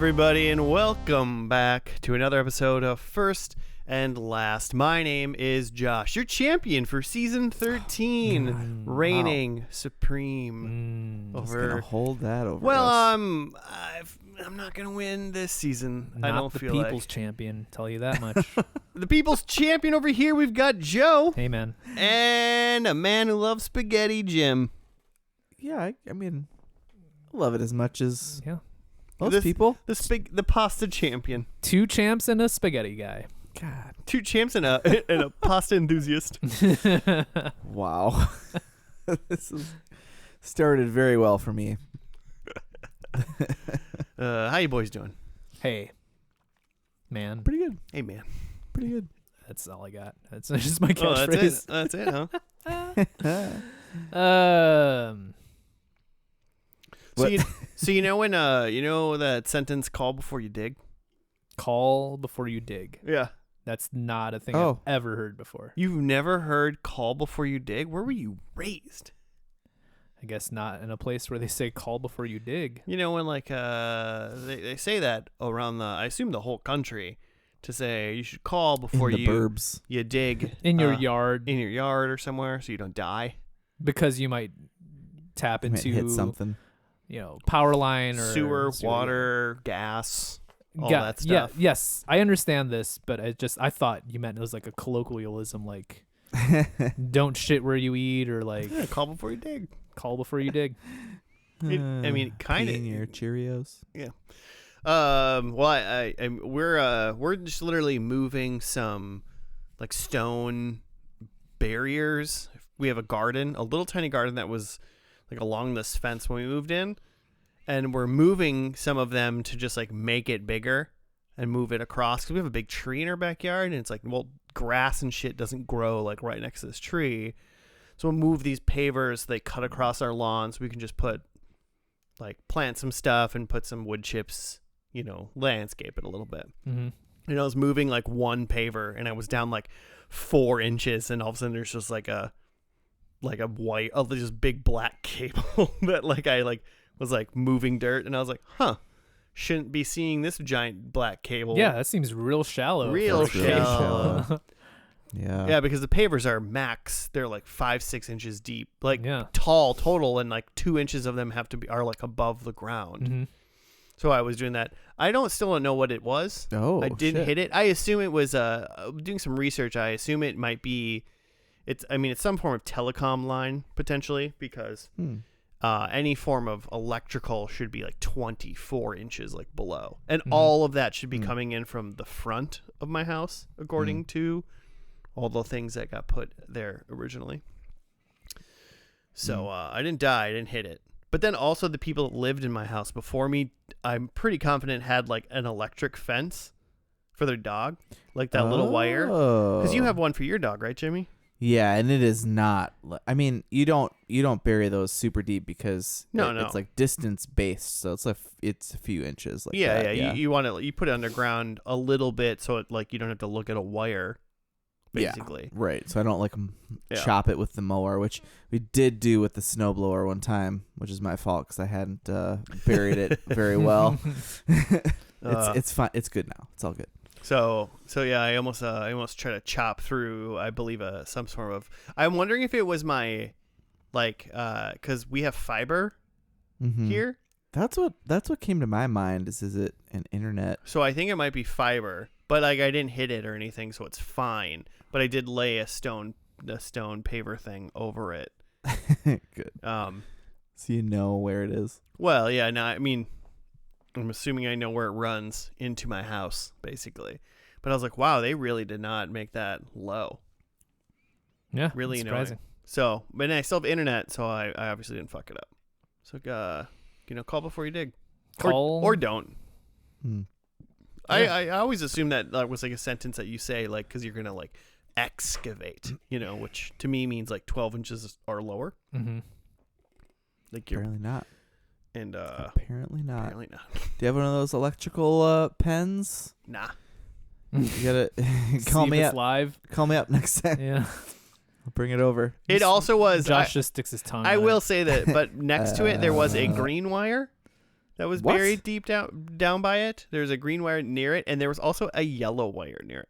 everybody, and welcome back to another episode of First and Last. My name is Josh, your champion for season 13, reigning supreme over. Just gonna hold that over. Well, us. I'm not gonna win this season. Not I don't the feel people's champion. Tell you that much. The people's champion over here. We've got Joe. Hey, man. And a man who loves spaghetti, Jim. Yeah, I mean, I love it as much as most This- people. The pasta champion. 2 champs and a spaghetti guy. God, 2 champs and a pasta enthusiast. wow, this is started very well for me. How you boys doing? Hey, man. Pretty good. Hey, man. Pretty good. That's all I got. That's just my Oh, catchphrase. that's it, huh? So you know when you know that sentence "call before you dig"? Call before you dig. Yeah. That's not a thing Oh. I've ever heard before. You've never heard "call before you dig"? Where were you raised? I guess not in a place where they say call before you dig. You know when like they say that around I assume the whole country, to say you should call before In the you burbs. you dig In your yard. in your yard or somewhere so you don't die. Because you might tap You might into hit something. Power line or Sewer, water, gas, all yeah, that stuff. Yeah, yes, I understand this, but I thought you meant it was like a colloquialism, like don't shit where you eat, or like Yeah, call before you dig. call before you dig. I mean, kind of. Eating your Cheerios. Well, we're just literally moving some like stone barriers. We have a garden, a little tiny garden that was like along this fence when we moved in, and we're moving some of them to just like make it bigger and move it across, because we have a big tree in our backyard, and it's like, well, grass and shit doesn't grow like right next to this tree, so we'll move these pavers. They cut across our lawn, so we can just plant some stuff and put some wood chips, landscape it a little bit. Mm-hmm. I was moving like one paver, and I was down like 4 inches, and all of a sudden there's just like a white, just big black cable that I was like moving dirt, and I was like, shouldn't be seeing this giant black cable. Yeah, that seems real shallow. Real for- shallow. Yeah. Yeah, because the pavers are max. They're like 5-6 inches deep, Yeah. tall total, and like 2 inches of them are like above the ground. Mm-hmm. So I was doing that. I still don't know what it was. Oh, I didn't shit. hit it. I assume it was doing some research. I assume it might be, it's some form of telecom line potentially, because any form of electrical should be like 24 inches like below, and all of that should be coming in from the front of my house, according to all the things that got put there originally. So I didn't die. I didn't hit it. But then also the people that lived in my house before me, I'm pretty confident had like an electric fence for their dog, like that little wire. Because you have one for your dog, right, Jimmy? Yeah, and it is not. I mean, you don't bury those super deep because it's like distance based, so it's a few inches. Like Yeah, that. yeah. You want to put it underground a little bit, so it like you don't have to look at a wire, basically. Yeah, right. So I don't Yeah. chop it with the mower, which we did do with the snowblower one time, which is my fault because I hadn't buried it very well. It's fine. It's good now. It's all good. So yeah, I almost tried to chop through, I believe, some sort of. I'm wondering if it was my, because we have fiber here. That's what came to my mind. Is it an internet? So I think it might be fiber, but like I didn't hit it or anything, so it's fine. But I did lay a stone paver thing over it. Good. So you know where it is. Well, yeah. No, I mean, I'm assuming I know where it runs into my house, basically. But I was like, wow, they really did not make that low. Yeah, Really annoying. surprising. So, but I still have internet, so I obviously didn't fuck it up. So, call before you dig. Call Or don't. Hmm. I always assume that was like a sentence that you say, like, because you're going to, like, excavate, which to me means like 12 inches or lower. Mm-hmm. Like you're, Apparently not. and Apparently not. apparently not. Do you have one of those electrical pens? Nah. You gotta call See me if up. it's live. Call me up next time. Yeah. I'll bring it over. It also was. Josh just sticks his tongue. I out. will say that, but next to it there was a green wire that was What? buried deep down by it. There's a green wire near it, and there was also a yellow wire near it.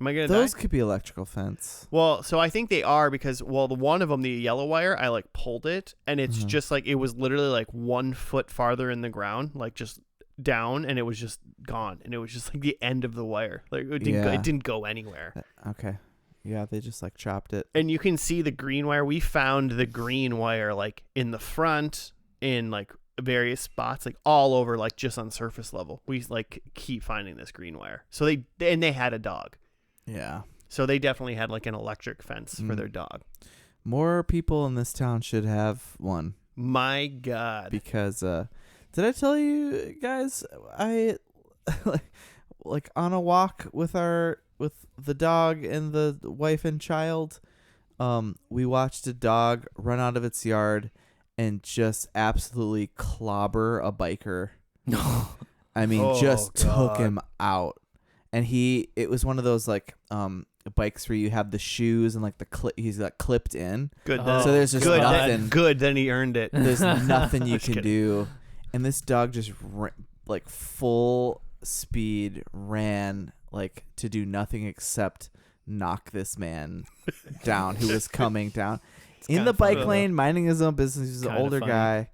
Am I gonna Those die? could be electrical fence. Well, so I think they are because, well, the one of them, the yellow wire, I like pulled it, and it's Mhm. just like it was literally like 1 foot farther in the ground, like just down, and it was just gone, and it was just like the end of the wire. Like it didn't go anywhere. Okay. Yeah, they just like chopped it. And you can see the green wire. We found the green wire like in the front, in like various spots, like all over, like just on surface level. We like keep finding this green wire. So they had a dog. Yeah. So they definitely had like an electric fence for Mm. their dog. More people in this town should have one My God. because did I tell you guys I like on a walk with the dog and the wife and child, we watched a dog run out of its yard and just absolutely clobber a biker. I mean, Oh, just took God. him out. And it was one of those like bikes where you have the shoes and like he's like clipped in. Good. Oh, Then, So there's just good. nothing. Good. Then he earned it. There's nothing you Just can kidding. do. And this dog just like full speed ran like to do nothing except knock this man down who was coming down in kinda the bike funny, lane, minding his own business. He's an Kinda older funny. guy.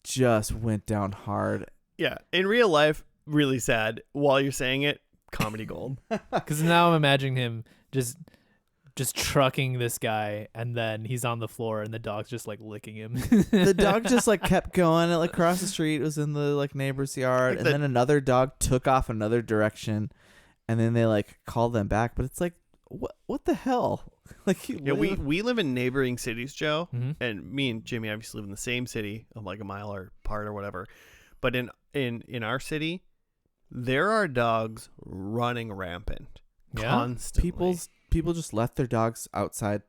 Just went down hard. Yeah. In real life, really sad. While you're saying it, comedy gold. Because now I'm imagining him just trucking this guy, and then he's on the floor, and the dog's just like licking him. The dog just like kept going. It like across the street. It was in the like neighbor's yard, and then another dog took off another direction, and then they like called them back. But it's like, what the hell? Like, Yeah, we live in neighboring cities, Joe, Mhm. and me and Jimmy obviously live in the same city, like a mile or apart or whatever. But in our city, there are dogs running rampant Yeah? constantly. people just let their dogs outside.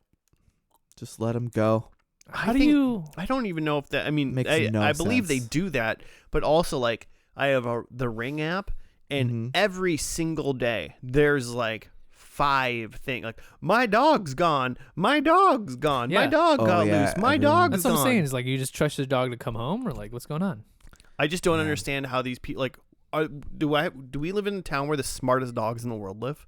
Just let them go. How I do think- you? I don't even know if that. I mean, Makes I, no I believe they sense. do that, but also like I have the Ring app, and Mhm. every single day there's like 5 things like my dog's gone, my dog's gone, my Yeah. dog Oh, got yeah, loose, my everyone- dog's That's what gone. I'm saying. Is like you just trust the dog to come home, or like what's going on? I just don't Yeah. understand how these people like. Do we live in a town where the smartest dogs in the world live?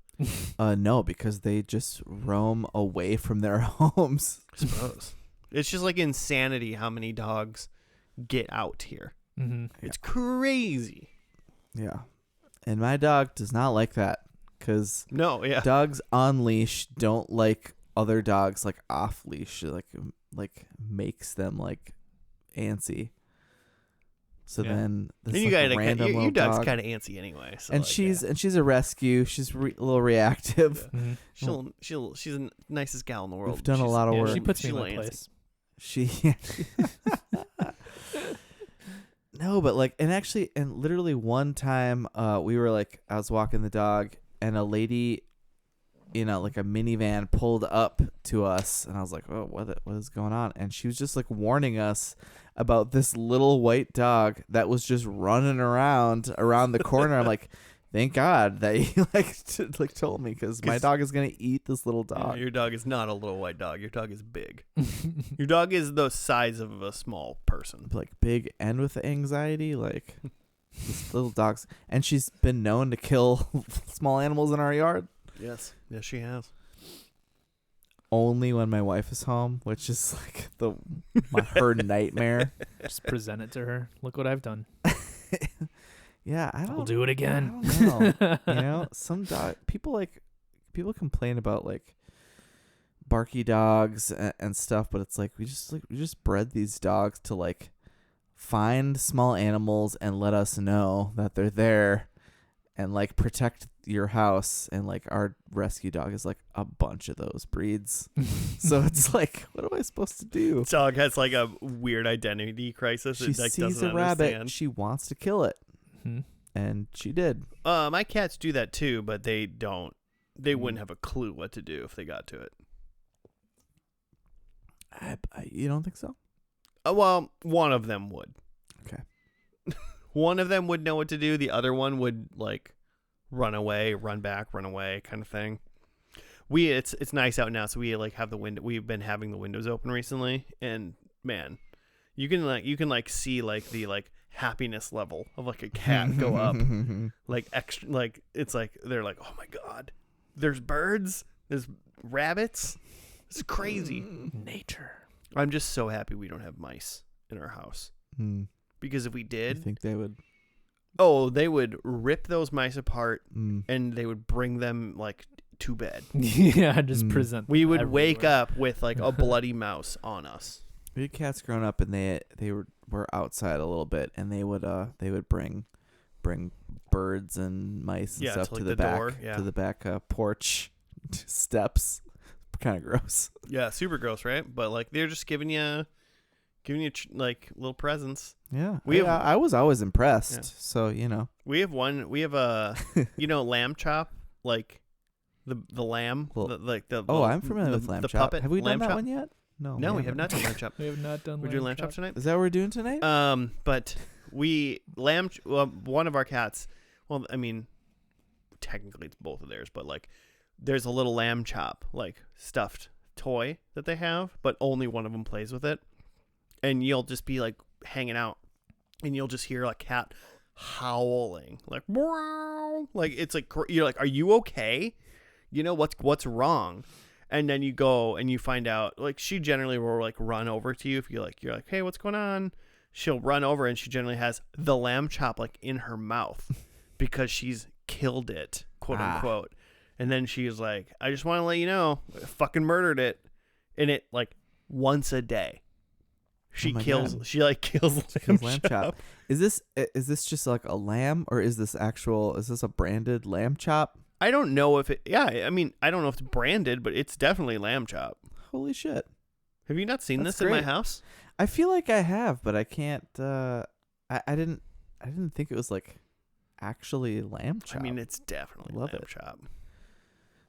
No, because they just roam away from their homes. I suppose it's just like insanity how many dogs get out here. Mm-hmm. It's crazy. Yeah, and my dog does not like that because No, yeah. dogs on leash don't like other dogs like off leash. Like makes them like antsy. So Yeah. then this And you like, got random your little dog's dog, kind of antsy anyway. So and like, she's a rescue. She's a little reactive. Mm-hmm. she's the nicest gal in the world. We've done a She's- lot of Yeah, work. she puts me she's in a my little antsy. place. She No, but like and literally one time we were like I was walking the dog and a lady in like a minivan pulled up to us and I was like, "Oh, what is going on?" And she was just like warning us about this little white dog that was just running around the corner. I'm like, "Thank God that you told me cuz my 'Cause- dog is going to eat this little Yeah, dog." your dog is not a little white dog. Your dog is big. Your dog is the size of a small person. Like big and with anxiety, like this little dog's, and she's been known to kill small animals in our yard. Yes, she has. Only when my wife is home, which is like her nightmare. Just present it to her. Look what I've done. Yeah, I I'll don't do it again. I don't know. You know, some people complain about like barky dogs and stuff, but it's like we just bred these dogs to like find small animals and let us know that they're there and like protect your house, and like our rescue dog is like a bunch of those breeds. So it's like, what am I supposed to do? This dog has like a weird identity crisis. She It like sees doesn't a rabbit, understand. she wants to kill it, Mhm. and she did. My cats do that too, but they don't. They wouldn't have a clue what to do if they got to it. You don't think so? Well, one of them would. Okay. One of them would know what to do. The other one would like run away, run back, run away, kind of thing. It's nice out now, so we like have the window. We've been having the windows open recently, and man, You can see like the like happiness level of like a cat go up, like extra, like it's like they're like, oh my god, there's birds, there's rabbits, it's crazy. Nature. I'm just so happy we don't have mice in our house, because if we I did, think they would. oh, they would rip those mice apart and they would bring them like to bed. Yeah, just present. We would everywhere. wake up with like a bloody mouse on us. We had cats growing up, and they were outside a little bit, and they would bring birds and mice and Yeah, stuff to, like, to the the back door, yeah. to the back porch steps. Kind of gross. Yeah, super gross, right? But like they're just giving you like little presents. Yeah, We have- I was always impressed. Yeah. So We have a lamb chop, like the lamb, Well, the I'm familiar with lamb the chop. puppet Have we done lamb that chop. one yet? No, No, we have haven't. not done lamb chop. We have not done. We're doing lamb chop tonight. Is that what we're doing tonight? But one of our cats. Well, I mean, technically it's both of theirs, but like, there's a little lamb chop, like stuffed toy that they have, but only one of them plays with it, and you'll just be like hanging out, and you'll just hear a cat howling, like, "Meow." Like it's like you're like, are you okay? You know what's wrong? And then you go and you find out, like, she generally will like run over to you if you're like, hey, what's going on? She'll run over and she generally has the lamb chop like in her mouth because she's killed it, quote unquote. And then she's like, I just want to let you know, I fucking murdered it. And it like once a day. She my kills God. she like kills lamb chop. Is this just like a lamb, or is this a branded lamb chop? I don't know if I mean, I don't know if it's branded, but it's definitely lamb chop. Holy shit. Have you not seen That's this in my great. house? I feel like I have, but I can't I didn't think it was like actually lamb chop. I mean, it's definitely Love lamb it. chop.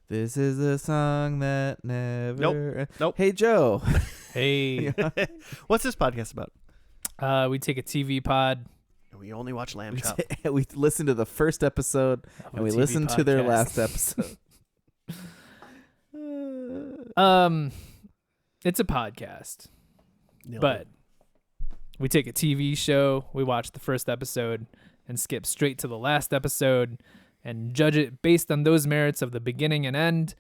This is a song that never Nope. Hey Joe. Hey, What's this podcast about? we take a TV pod. We only watch lamb chop. We listened to the first episode of and a we TV listened to their podcast. last episode. It's a podcast, Nailed but it. we take a TV show, we watch the first episode, and skip straight to the last episode, and judge it based on those merits of the beginning and end.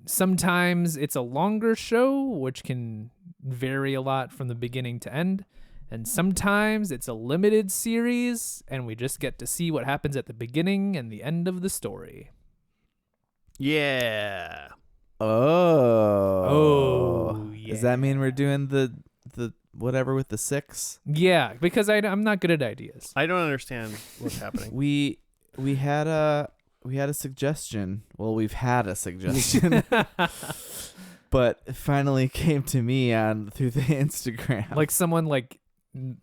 Sometimes it's a longer show, which can vary a lot from the beginning to end. And sometimes it's a limited series, and we just get to see what happens at the beginning and the end of the story. Yeah. Oh. yeah. Does that mean we're doing the whatever with the 6? Yeah, because I'm not good at ideas. I don't understand what's happening. We had a suggestion. Well, we've had a suggestion, but it finally came to me through the Instagram. Like someone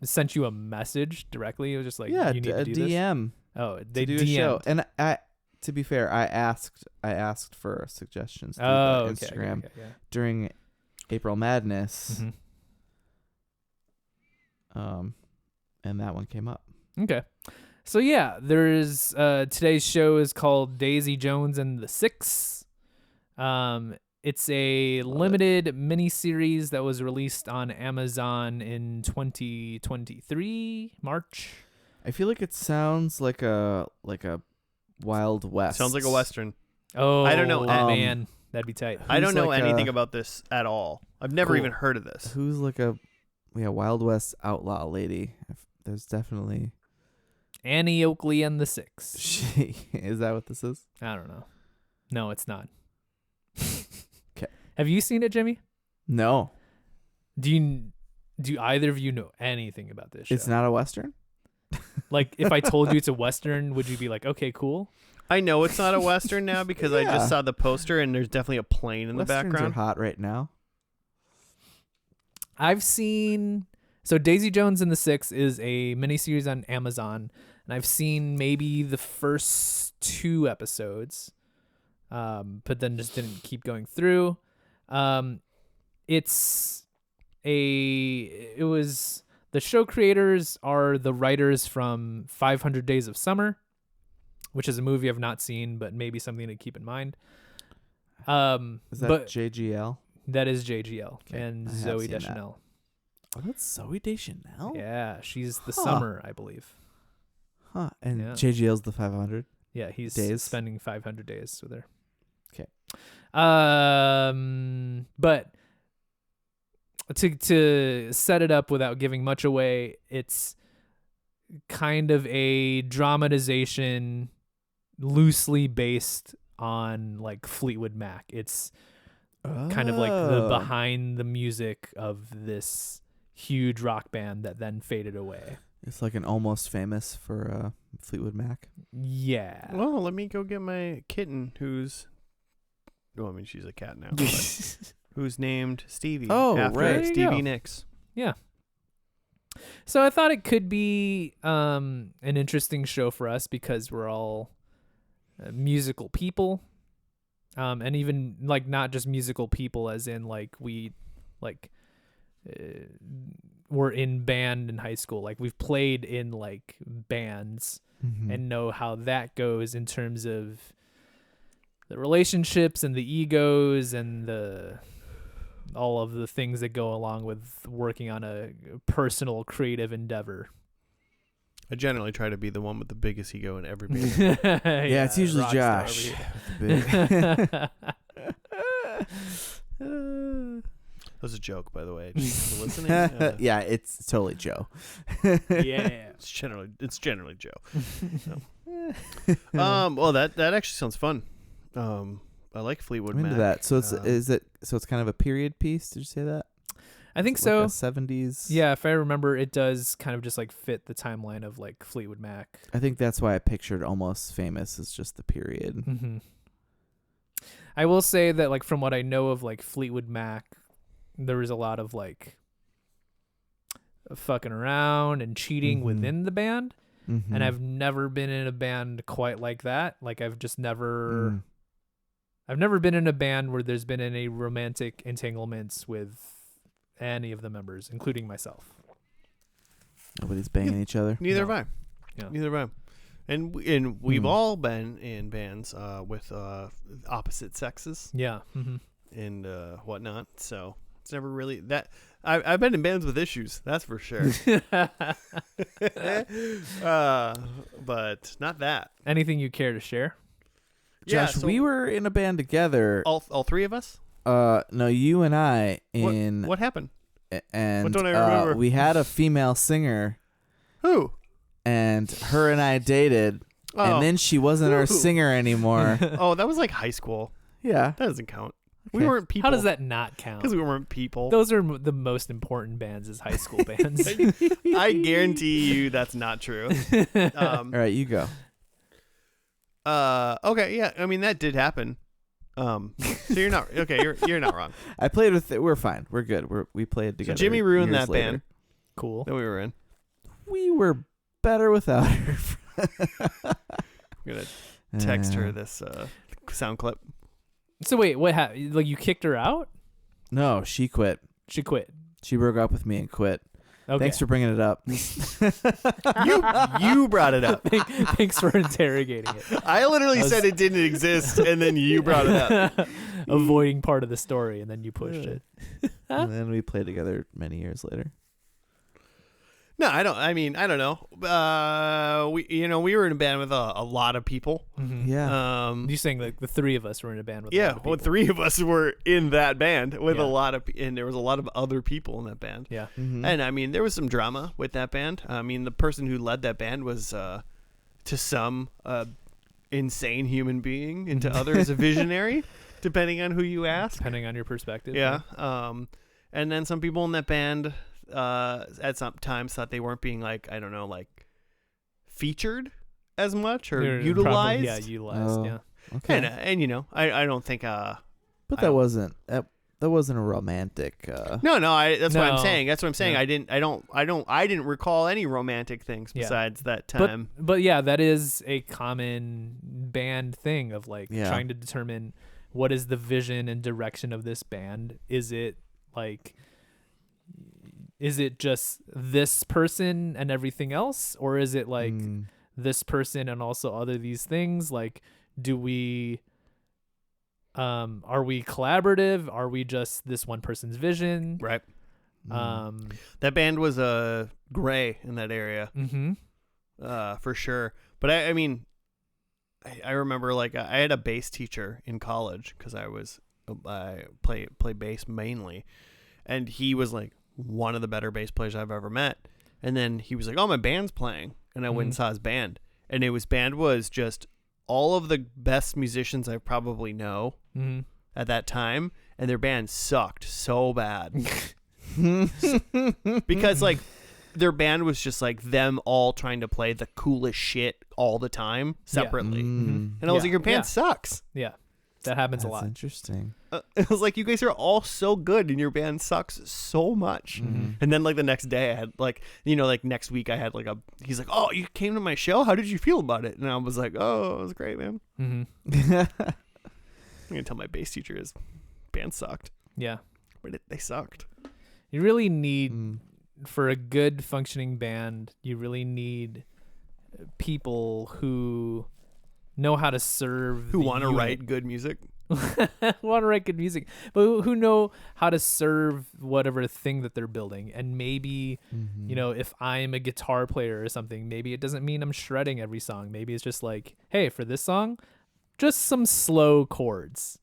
sent you a message directly. It was just like, yeah, you need to do this. DM. Oh, they to do DM'd. a show. And to be fair, I asked for suggestions through Oh, the okay, Instagram okay, during April Madness. yeah. And that one came up. Okay. So yeah, there's today's show is called Daisy Jones and the Six. It's a limited miniseries that was released on Amazon in 2023 March. I feel like it sounds like a Wild West. Sounds like a Western. Oh, I don't know, man, that'd be tight. I don't know like anything a- about this at all. I've never Cool. even heard of this. Who's like a Wild West outlaw lady? There's definitely Annie Oakley and the Six. she. Is that what this is? I don't know. No, it's not. 'Kay. Have you seen it, Jimmy? No, Do either of you know anything about this show? it's not a Western. Like, if I told you it's a Western, would you be like, okay, cool? I know it's not a Western now because I Yeah. just saw the poster and there's definitely a plane in the Westerns background. are hot right now. I've seen... So Daisy Jones and the Six is a miniseries on Amazon, and I've seen maybe the first 2 episodes, but then just didn't keep going through. The show creators are the writers from 500 Days of Summer, which is a movie I've not seen, but maybe something to keep in mind. Is that But JGL? that is JGL Okay, and I have Zoe seen that. Deschanel. Oh, that's Zooey Deschanel? Yeah, she's the Huh. summer, I believe. Huh. And Yeah. JGL's the 500. Yeah, he's Days? spending 500 days with her. 'Kay. But to set it up without giving much away, it's kind of a dramatization loosely based on like Fleetwood Mac. It's kind of like the behind the music of this huge rock band that then faded away. It's like an Almost Famous for Fleetwood Mac. Yeah. Well, let me go get my kitten who's... Well, I mean, she's a cat now. But who's named Stevie. Oh, after right. There you Stevie go. Nicks. Yeah. So I thought it could be an interesting show for us because we're all musical people. And even like not just musical people as in like we like were in band in high school. Like we've played in like bands and know how that goes in terms of the relationships and the egos and all of the things that go along with working on a personal creative endeavor. I generally try to be the one with the biggest ego in every band. Yeah, it's usually rock star Josh. over here. That was a joke, by the way. Just for listening. Yeah, it's totally Joe. Yeah. It's generally Joe. Well, that actually sounds fun. I like Fleetwood I'm into Mac. that. So it's kind of a period piece. Did you say that? I think It's so. like a 70s. Yeah, if I remember, it does kind of just like fit the timeline of like Fleetwood Mac. I think that's why I pictured Almost Famous as just the period. Mm-hmm. I will say that like from what I know of like Fleetwood Mac, there was a lot of like fucking around and cheating Mhm. within the band, Mhm. and I've never been in a band quite like that. Like I've just never I've never been in a band where there's been any romantic entanglements with any of the members, including myself. Nobody's banging each other. Neither No. have I. Yeah. Neither have I. And we've all been in bands with opposite sexes Yeah. Mm-hmm. and whatnot. So it's never really that. I've been in bands with issues. That's for sure. But not that. Anything you care to share? Yeah, Josh, so we were in a band together. all three of us. No, you and I in What happened? and What don't I remember? we had a female singer, Who? and her and I dated, Oh. and then she wasn't our Ooh. singer anymore. Oh, that was like high school. Yeah. That doesn't count. We Okay. weren't people. How does that not count? Because we weren't people. Those are the most important bands as high school bands. I guarantee you that's not true. All right, you go. Okay, yeah. I mean that did happen. So you're not okay. You're not wrong. I played with. We're fine. We're good. We played So together. Jimmy ruined years that later. band Cool. that we were in. We were better without her. I'm gonna text her this sound clip. So wait, what happened? Like you kicked her out? No, she quit. She quit. She broke up with me and quit. Okay. Thanks for bringing it up. You brought it up. Thanks for interrogating it. I literally said it didn't exist, and then you brought it up. Avoiding part of the story, and then you pushed it. And then we played together many years later. No, I don't. I mean, I don't know. We were in a band with a lot of people. Mm-hmm. Yeah. You saying like the three of us were in a band with? a Yeah, lot of well, people. three of us were in that band with Yeah. a lot of, and there was a lot of other people in that band. Yeah. Mhm. And I mean, there was some drama with that band. I mean, the person who led that band was, to some, insane human being, and to others a visionary, depending on who you ask. Depending on your perspective. Yeah. And then some people in that band, at some times thought they weren't being like, I don't know, like featured as much or They're utilized. Probably, yeah, utilized. Oh. Yeah. Okay. And I don't think but I that don't- wasn't that wasn't a romantic. that's what I'm No. saying. That's what I'm saying. Yeah. I didn't recall any romantic things Yeah. besides that time. But yeah, that is a common band thing of like Yeah. trying to determine what is the vision and direction of this band. Is it just this person and everything else, or is it like this person and also other these things? Like, do we are we collaborative? Are we just this one person's vision? Right. That band was gray in that area, for sure. But I mean, I remember like I had a bass teacher in college because I play bass mainly, and he was like one of the better bass players I've ever met. And then he was like, "Oh, my band's playing," and I went and saw his band, and his band was just all of the best musicians I probably know at that time, and their band sucked so bad because like their band was just like them all trying to play the coolest shit all the time separately, and I was like, "Your band sucks." Yeah, that happens a lot. Interesting. It was like, you guys are all so good and your band sucks so much. And then like the next day I had like, like next week I had like he's like, "Oh, you came to my show? How did you feel about it?" And I was like, "Oh, it was great, man." I'm gonna tell my bass teacher his band sucked. Yeah, But they sucked. you really need for a good functioning band, you really need people who know how to serve, Who want to write good music. want to write good music, but who know how to serve whatever thing that they're building. And maybe, if I'm a guitar player or something, maybe it doesn't mean I'm shredding every song. Maybe it's just like, hey, for this song, just some slow chords.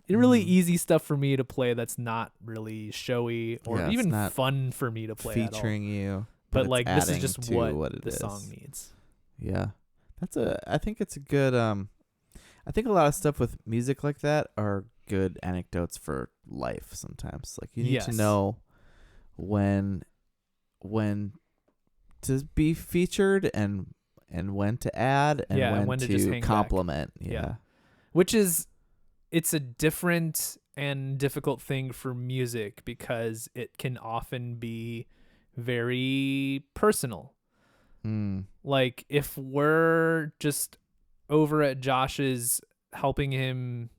Really easy stuff for me to play that's not really showy or even fun for me to play featuring at all. you. But like, this is just what the song needs. Yeah. I think it's a good, I think a lot of stuff with music like that are good anecdotes for life sometimes. Like you need to know when to be featured and when to add and when to just hang compliment. Yeah. Which is, it's a different and difficult thing for music because it can often be very personal. Like if we're just over at Josh's helping him,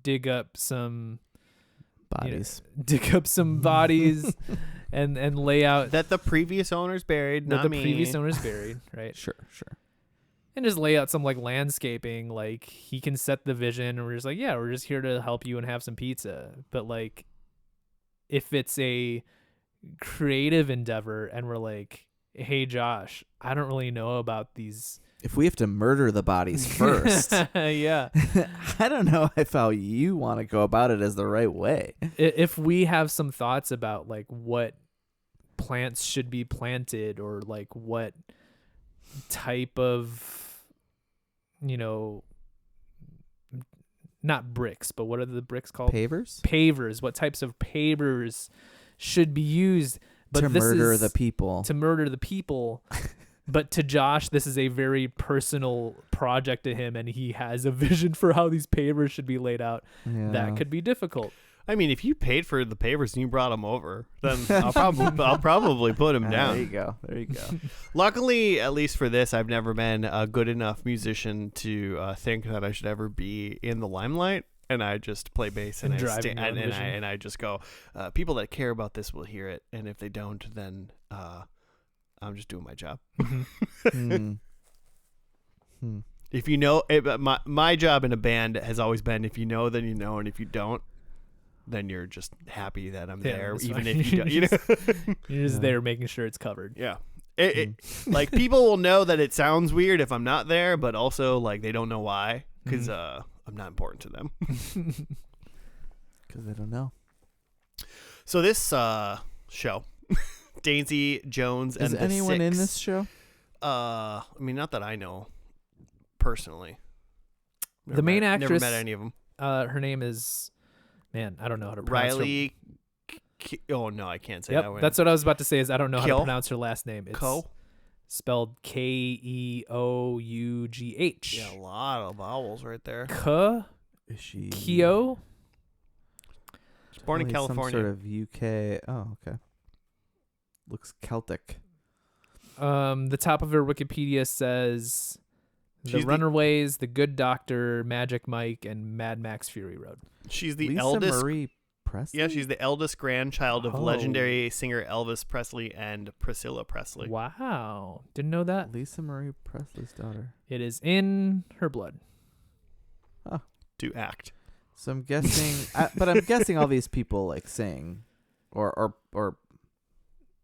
dig up some bodies, and lay out that the previous owner's buried, not me. Previous owner's buried, right? Sure. And just lay out some like landscaping, like he can set the vision, and we're just like, yeah, we're just here to help you and have some pizza. But like, if it's a creative endeavor and we're like, hey Josh, I don't really know about these. If we have to murder the bodies first, yeah, I don't know if how you want to go about it is the right way. If we have some thoughts about like what plants should be planted or like what type of, not bricks, but what are the bricks called? Pavers. What types of pavers should be used? But to murder the people. But to Josh, this is a very personal project to him, and he has a vision for how these pavers should be laid out. Yeah. That could be difficult. I mean, if you paid for the pavers and you brought them over, then I'll probably put them down. There you go. Luckily, at least for this, I've never been a good enough musician to think that I should ever be in the limelight. And I just play bass and I just go, people that care about this will hear it, and if they don't, then I'm just doing my job. If you know, my job in a band has always been, if you know, then you know, and if you don't, then you're just happy that I'm there, even if you don't. You're just there making sure it's covered. Yeah. Like people will know that it sounds weird if I'm not there, but also like they don't know why, because I'm not important to them. Because they don't know. So this show, Daisy Jones and the Six. Is anyone in this show? I mean, not that I know personally. The main actress. Never met any of them. Her name is, man, I don't know how to pronounce Riley. Oh no, I can't say that one. That's what I was about to say. Is I don't know how to pronounce her last name. It's spelled Keough. Yeah, a lot of vowels right there. Is she Keo? She's born in California. Some sort of UK. Oh, okay. Looks Celtic. The top of her Wikipedia says The Runaways, The Good Doctor, Magic Mike, and Mad Max Fury Road. She's the Lisa eldest. Marie Presley? Yeah, she's the eldest grandchild of legendary singer Elvis Presley and Priscilla Presley. Wow. Didn't know that. Lisa Marie Presley's daughter. It is in her blood. To act. So I'm guessing, but I'm guessing all these people like sing. or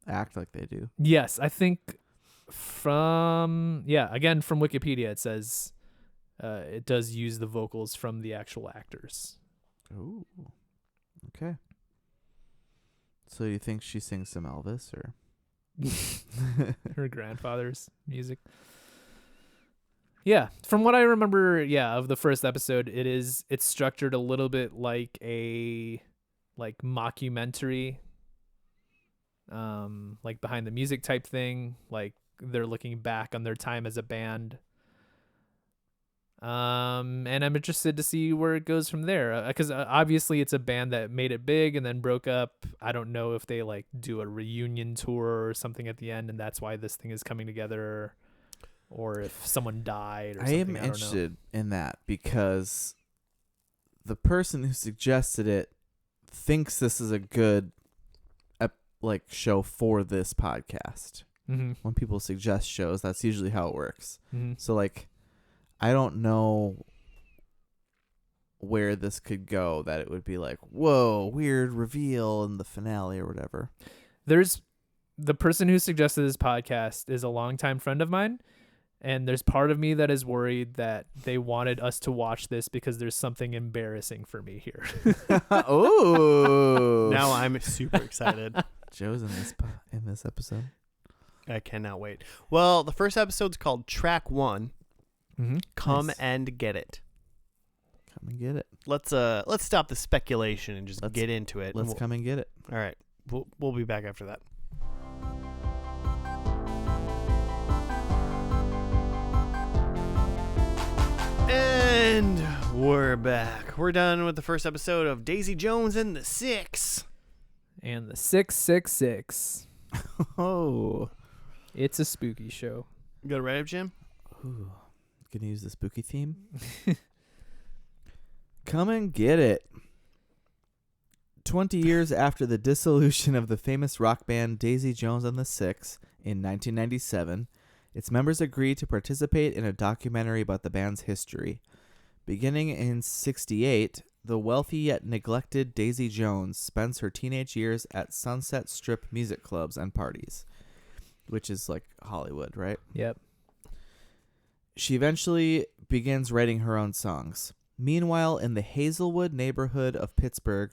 act like they do. Yes, I think from Wikipedia it says it does use the vocals from the actual actors. Ooh. Okay. So you think she sings some Elvis or Her grandfather's music. Yeah, from what I remember, of the first episode, it's structured a little bit like a mockumentary, like behind the music type thing, like they're looking back on their time as a band. And I'm interested to see where it goes from there, because obviously it's a band that made it big and then broke up. I don't know if they like do a reunion tour or something at the end, and that's why this thing is coming together, or if someone died or I something. am I don't know. interested in that because the person who suggested it thinks this is a good show for this podcast. Mm-hmm. When people suggest shows, that's usually how it works. Mm-hmm. So I don't know where this could go that it would be like, whoa, weird reveal in the finale or whatever. There's the person who suggested this podcast is a longtime friend of mine, and there's part of me that is worried that they wanted us to watch this because there's something embarrassing for me here. Oh, Now I'm super excited. Joe's in this episode. I cannot wait. Well, the first episode's called Track 1. Mm-hmm. Come Nice. and get it. Come and get it. Let's stop the speculation and just get into it. Let's And come and get it. All right. We'll be back after that. And we're back. We're done with the first episode of Daisy Jones and the Six. And the 666. Oh. It's a spooky show. You got it right up, Jim? Ooh. Gonna use the spooky theme. Come and get it. 20 years after the dissolution of the famous rock band Daisy Jones and the Six in 1997, its members agreed to participate in a documentary about the band's history. Beginning in '68, the wealthy yet neglected Daisy Jones spends her teenage years at Sunset Strip music clubs and parties, which is like Hollywood, right? Yep. She eventually begins writing her own songs. Meanwhile, in the Hazelwood neighborhood of Pittsburgh,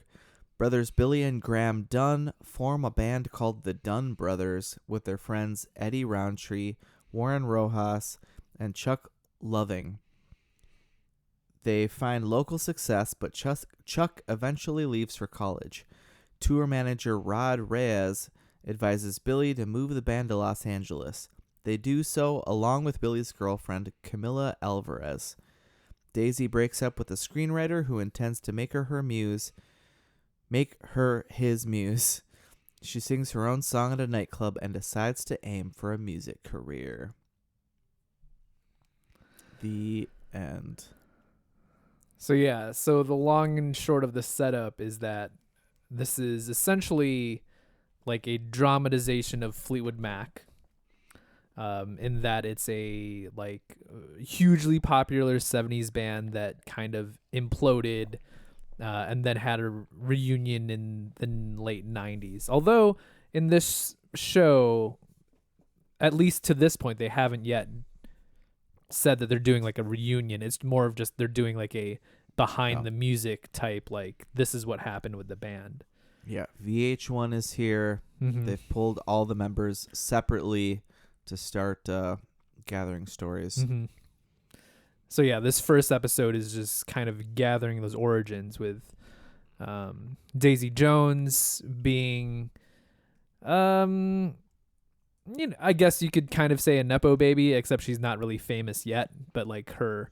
brothers Billy and Graham Dunn form a band called the Dunn Brothers with their friends Eddie Roundtree, Warren Rojas, and Chuck Loving. They find local success, but Chuck eventually leaves for college. Tour manager Rod Reyes advises Billy to move the band to Los Angeles. They do so along with Billy's girlfriend, Camila Alvarez. Daisy breaks up with a screenwriter who intends to make her his muse. She sings her own song at a nightclub and decides to aim for a music career. The end. So the long and short of the setup is that this is essentially like a dramatization of Fleetwood Mac, in that it's a hugely popular 70s band that kind of imploded and then had a reunion in the late 90s. Although in this show, at least to this point, they haven't yet said that they're doing like a reunion. It's more of just they're doing like a behind the music type, like this is what happened with the band. Yeah, VH1 is here. Mm-hmm. They've pulled all the members separately to start gathering stories. Mm-hmm. So yeah, this first episode is just kind of gathering those origins with Daisy Jones being, I guess you could kind of say a Nepo baby, except she's not really famous yet. But like her,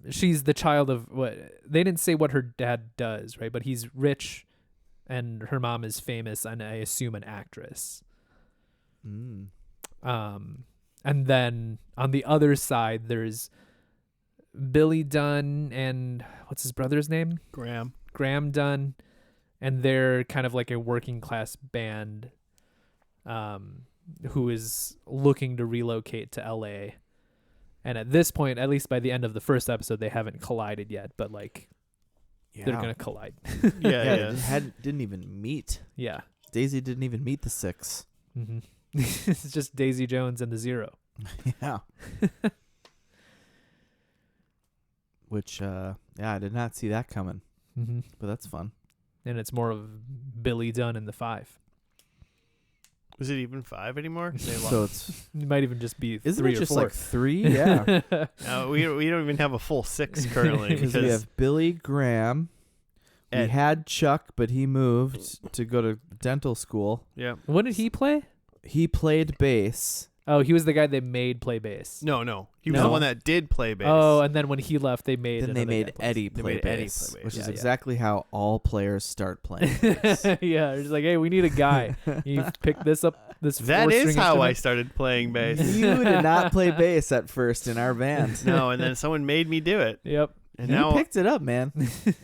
she's the child of what they didn't say what her dad does, right? But he's rich, and her mom is famous, and I assume an actress. Mm. And then on the other side, there's Billy Dunn and what's his brother's name? Graham Dunn, and they're kind of like a working class band who is looking to relocate to LA. And at this point, at least by the end of the first episode, they haven't collided yet, but like they're gonna collide. Yeah. Didn't even meet. Yeah. Daisy didn't even meet the 6. Mm-hmm. It's just Daisy Jones and the 0. Yeah. Which, I did not see that coming, Mm-hmm. but that's fun. And it's more of Billy Dunn in the 5. Was it even 5 anymore? So it's It might even just be isn't 3 it or just 4. like 3? Yeah. we don't even have a full 6 currently Because because we have Billy Graham. We Ed. had Chuck, but he moved to go to dental school. yeah. What did he play? He played bass. Oh, he was the guy they made play bass. No. He was No? the one that did play bass. Oh, and then when he left, they made Then they another made guy play. Eddie They play made Eddie bass, play bass. which is Yeah, yeah. exactly how all players start playing bass. Yeah, it's like, hey, we need a guy. You pick this up. This That is 4-string how I instrument. started playing bass. You did not play bass at first in our band. No, and then someone made me do it. Yep. And You now picked it up, man.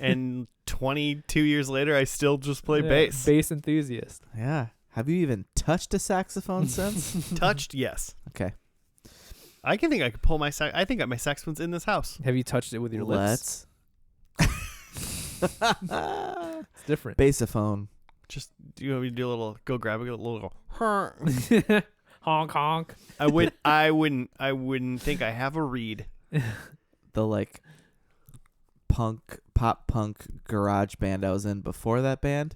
and 22 years later I still just play Yeah, bass. Bass enthusiast. Yeah. Have you even touched a saxophone since? Touched, yes. Okay. I could pull my sax. I think my saxophone's in this house. Have you touched it with your lips? Let's. It's different. Bassophone. Just do you want me to do a little? Go grab a little. Honk honk. I wouldn't think I have a reed. The like pop punk garage band I was in before that band.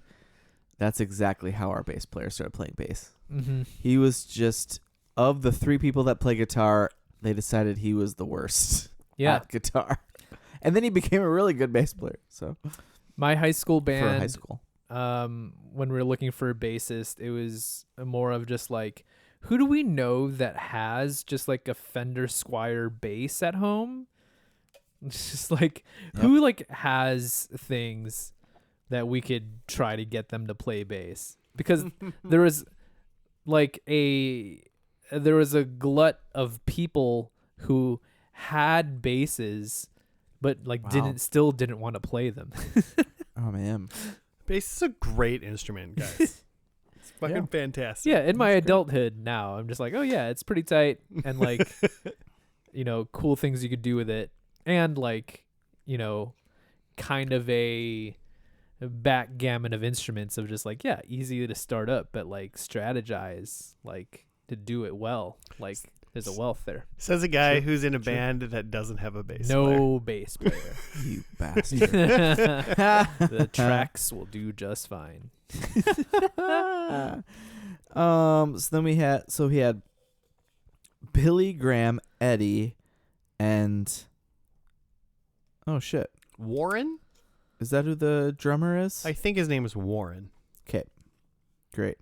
That's exactly how our bass player started playing bass. Mm-hmm. He was just, of the 3 people that play guitar, they decided he was the worst Yeah. at guitar. And then he became a really good bass player. So My high school for band, high school. when we were looking for a bassist, it was more of just like, who do we know that has just like a Fender Squier bass at home? It's just like, who like has things that we could try to get them to play bass? Because there was a glut of people who had basses but like Wow. didn't want to play them. Oh, man. Bass is a great instrument, guys. It's fucking fantastic. Yeah, in my That's great. adulthood now, I'm just like, oh yeah, it's pretty tight and like cool things you could do with it, and like, kind of a backgammon of instruments of just like, yeah, easy to start up, but like strategize, like to do it well. Like there's a wealth there. Says a guy True. who's in a True. band that doesn't have a bass player. No bass player. You bastard. The tracks will do just fine. So then he had Billy Graham, Eddie, and oh shit, Warren? is that who the drummer is? I think his name is Warren. Okay, great.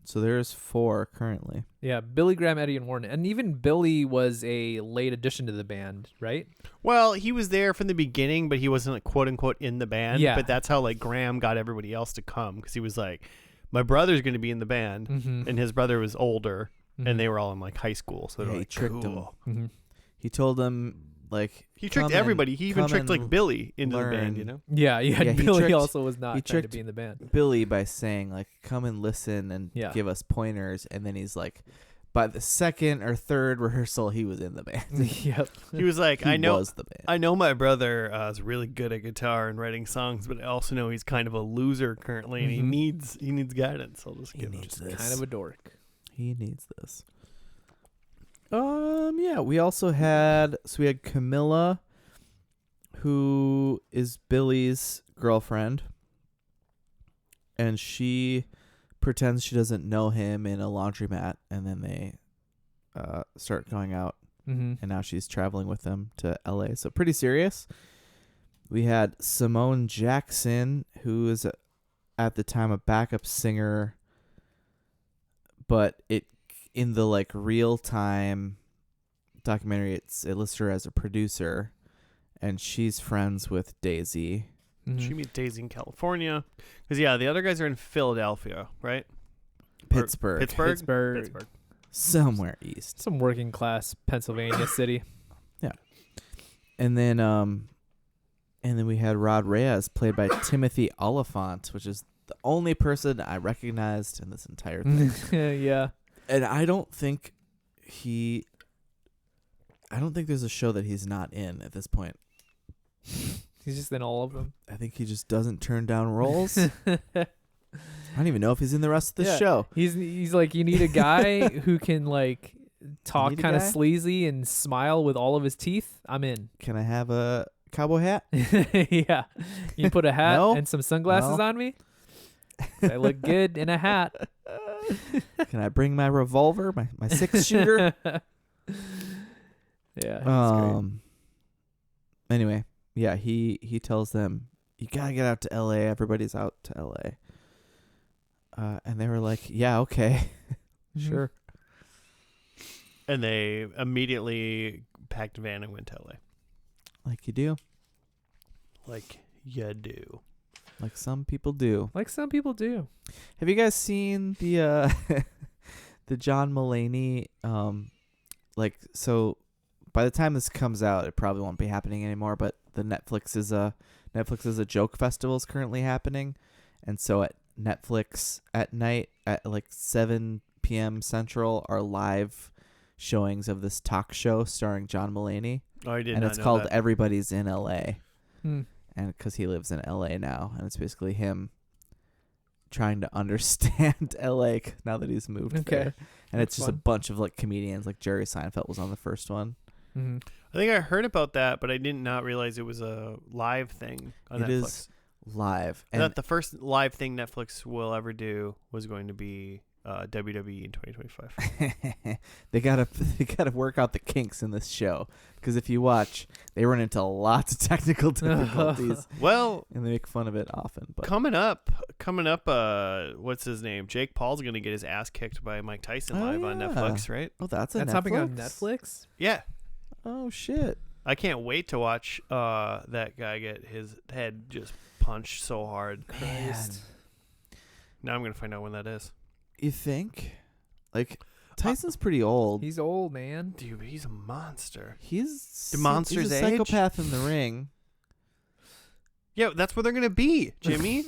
So there's 4 currently. Yeah, Billy Graham, Eddie, and Warren. And even Billy was a late addition to the band, right? Well, he was there from the beginning, but he wasn't like quote unquote in the band. Yeah. But that's how like Graham got everybody else to come, because he was like, my brother's going to be in the band, Mm-hmm. and his brother was older, and they were all in like high school, so Yeah, they're he like, tricked him. cool. Mm-hmm. He told them like He tricked come everybody. He even come tricked like and Billy into the learn. band, you know? Yeah. Yeah, he Billy tricked- also was not he trying to tricked be in the band. Billy by saying like come and listen and Yeah. give us pointers, and then he's like, by the second or third rehearsal he was in the band. Yep. He was like, He I know was the band. I know my brother is really good at guitar and writing songs, but I also know he's kind of a loser currently, and Mhm. he needs guidance. I'll just He give him. needs this. Kind of a dork. He needs this. Yeah, we also had Camilla, who is Billy's girlfriend, and she pretends she doesn't know him in a laundromat, and then they start going out, Mm-hmm. and now she's traveling with them to LA. So pretty serious. We had Simone Jackson, who is at the time a backup singer, but in the like real time documentary, it lists her as a producer, and she's friends with Daisy. Mm-hmm. She meets Daisy in California, because the other guys are in Philadelphia, right? Pittsburgh. Pittsburgh. Somewhere east. Some working class Pennsylvania city. And then we had Rod Reyes, played by Timothy Oliphant, which is the only person I recognized in this entire thing. Yeah. And I don't think there's a show that he's not in at this point. He's just in all of them. I think he just doesn't turn down roles. I don't even know if he's in the rest of the Yeah. show. He's like, you need a guy who can like talk need a kind of guy? sleazy and smile with all of his teeth. I'm in. Can I have a cowboy hat? Yeah. You put a hat No. and some sunglasses No. on me? I look good in a hat. Can I bring my revolver, my 6-shooter? Yeah. He's great. Anyway, yeah, he tells them, you gotta get out to LA. Everybody's out to LA. And they were like, yeah, okay. Mhm. Sure. And they immediately packed a van and went to LA. Like you do. Like you do. Like some people do. Like some people do. Have you guys seen the the John Mulaney so by the time this comes out it probably won't be happening anymore, but the Netflix is a joke festival is currently happening. And so at Netflix at night at like 7 p.m. Central are live showings of this talk show starring John Mulaney. Oh, I did And not it's know called that. Everybody's in LA. Hmm. And because he lives in LA now, and it's basically him trying to understand LA now that he's moved Okay. there. And That's it's just a fun. bunch of like comedians, like Jerry Seinfeld was on the first one. Mm-hmm. I think I heard about that, but I did not realize it was a live thing on It Netflix. is live. And And that the first live thing Netflix will ever do was going to be WWE in 2025. they gotta work out the kinks in this show, because if you watch, they run into lots of technical difficulties, Well, and they make fun of it often. But coming up, what's his name? Jake Paul's gonna get his ass kicked by Mike Tyson Oh, live on yeah. Netflix, right? oh, that's a That's Netflix? happening on Netflix? Yeah, Oh shit! I can't wait to watch that guy get his head just punched so hard. Christ. Now I'm gonna find out when that is. You think? Like Tyson's pretty old. He's old, man. Dude, he's a monster. He's The monster's he's a age? psychopath in the ring. Yeah, that's where they're gonna be, Jimmy.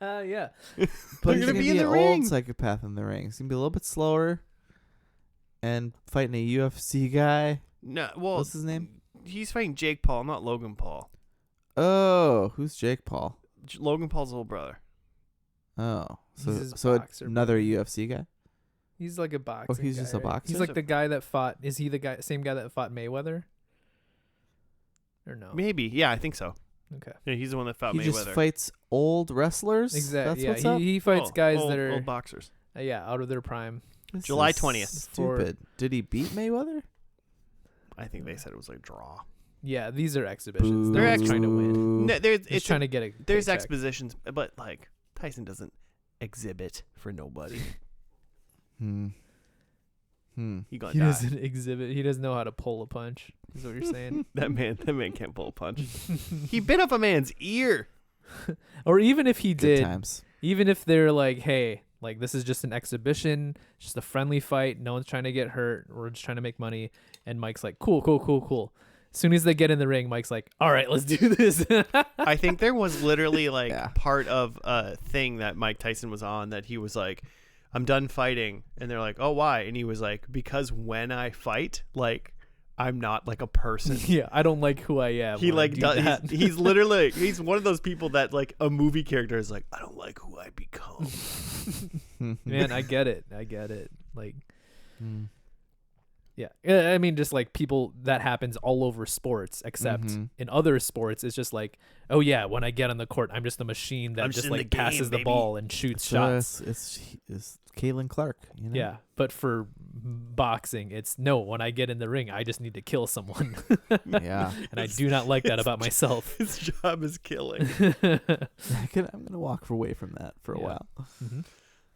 Yeah. But They're he's gonna be in an the old ring. psychopath in the ring. He's gonna be a little bit slower and fighting a UFC guy. No, well, What's his name? He's fighting Jake Paul, not Logan Paul. Oh, who's Jake Paul? Logan Paul's little brother. Oh, He's his so boxer another UFC guy. He's like a boxer. he's just a boxer? He's like the guy that fought. Is he the same guy that fought Mayweather? Or no? Maybe, yeah, I think so. Okay. Yeah, he's the one that fought He Mayweather. just fights old wrestlers. Exactly. That's Yeah. what's up. He fights guys old, that are old boxers. out of their prime. This July is 20th. Stupid. Did he beat Mayweather? I think they said it was like draw. Yeah, these are exhibitions. Boo. They're actually trying to win. No, there's He's trying to get a. there's paycheck. expositions, but like Tyson doesn't exhibit for nobody. Hmm. He gonna He die. doesn't exhibit. He doesn't know how to pull a punch. Is what you're saying? That man can't pull a punch. He bit off a man's ear. Or even if he Good did, times. even if they're like, hey, like this is just an exhibition, just a friendly fight. No one's trying to get hurt. We're just trying to make money. And Mike's like, cool. As soon as they get in the ring, Mike's like, all right, let's do this. I think there was literally like Yeah. part of a thing that Mike Tyson was on that he was like, I'm done fighting. And they're like, oh, why? And he was like, because when I fight, like, I'm not like a person. Yeah, I don't like who I am. He when I like do does, that. he's literally he's one of those people that like a movie character is like, I don't like who I become. Man, I get it. Like, Hmm. yeah. I mean, just like people, that happens all over sports, except Mhm. in other sports, it's just like, oh yeah, when I get on the court, I'm just a machine that I'm just just in like the passes game, the baby. ball and shoots shots. It's Caitlin Clark. You know? Yeah, but for boxing, it's no. When I get in the ring, I just need to kill someone, Yeah. and I do not like that about myself. His job is killing. I'm gonna walk away from that for a Yeah. while. Mm-hmm.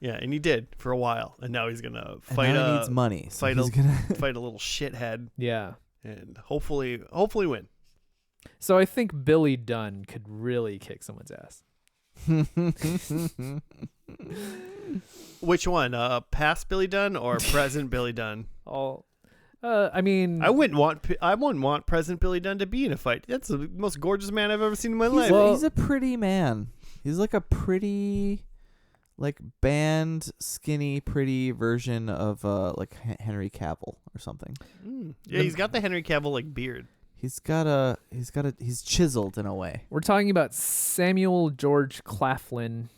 Yeah, and he did for a while, and now he's gonna And fight now he a needs money. So fight he's a- gonna fight a little shithead Yeah. and hopefully win. So I think Billy Dunn could really kick someone's ass. Which one? Past Billy Dunn or present Billy Dunn? I mean, I wouldn't want present Billy Dunn to be in a fight. That's the most gorgeous man I've ever seen in my he's, life. Well- he's a pretty man. He's like a pretty, like band skinny, pretty version of like Henry Cavill or something. Yeah, he's got the Henry Cavill like beard. He's chiseled in a way. We're talking about Samuel George Claflin.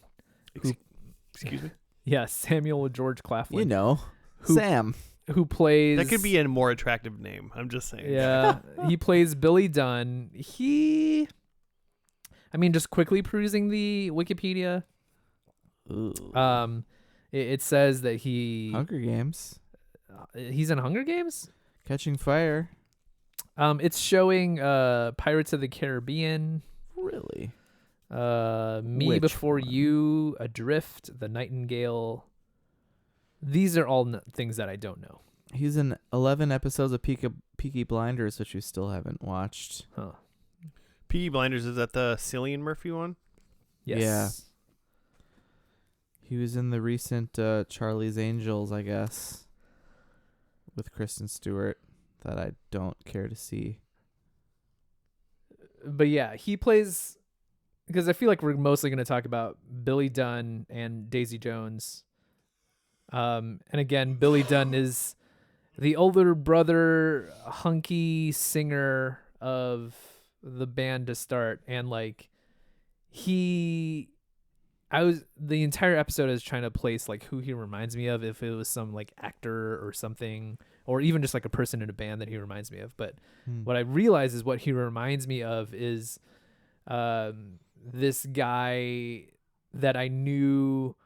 Excuse me? Yeah, Samuel George Claflin. You know, Who- Sam. Who plays... That could be a more attractive name. I'm just saying. Yeah, he plays Billy Dunn. Just quickly perusing the Wikipedia, Ooh. it says that Hunger Games. he's in Hunger Games. Catching Fire. It's showing Pirates of the Caribbean, Really? Me Which Before one? You, Adrift, The Nightingale. These are all things that I don't know. He's in 11 episodes of Peaky Blinders, which we still haven't watched. Huh. Peaky Blinders, is that the Cillian Murphy one? Yes. Yeah. He was in the recent Charlie's Angels, I guess, with Kristen Stewart, that I don't care to see. But yeah, he plays, because I feel like we're mostly going to talk about Billy Dunn and Daisy Jones. And again, Billy Dunn is the older brother, hunky singer of the band to start. And like, the entire episode is trying to place like who he reminds me of, if it was some like actor or something, or even just like a person in a band that he reminds me of. But what I realize is what he reminds me of is this guy that I knew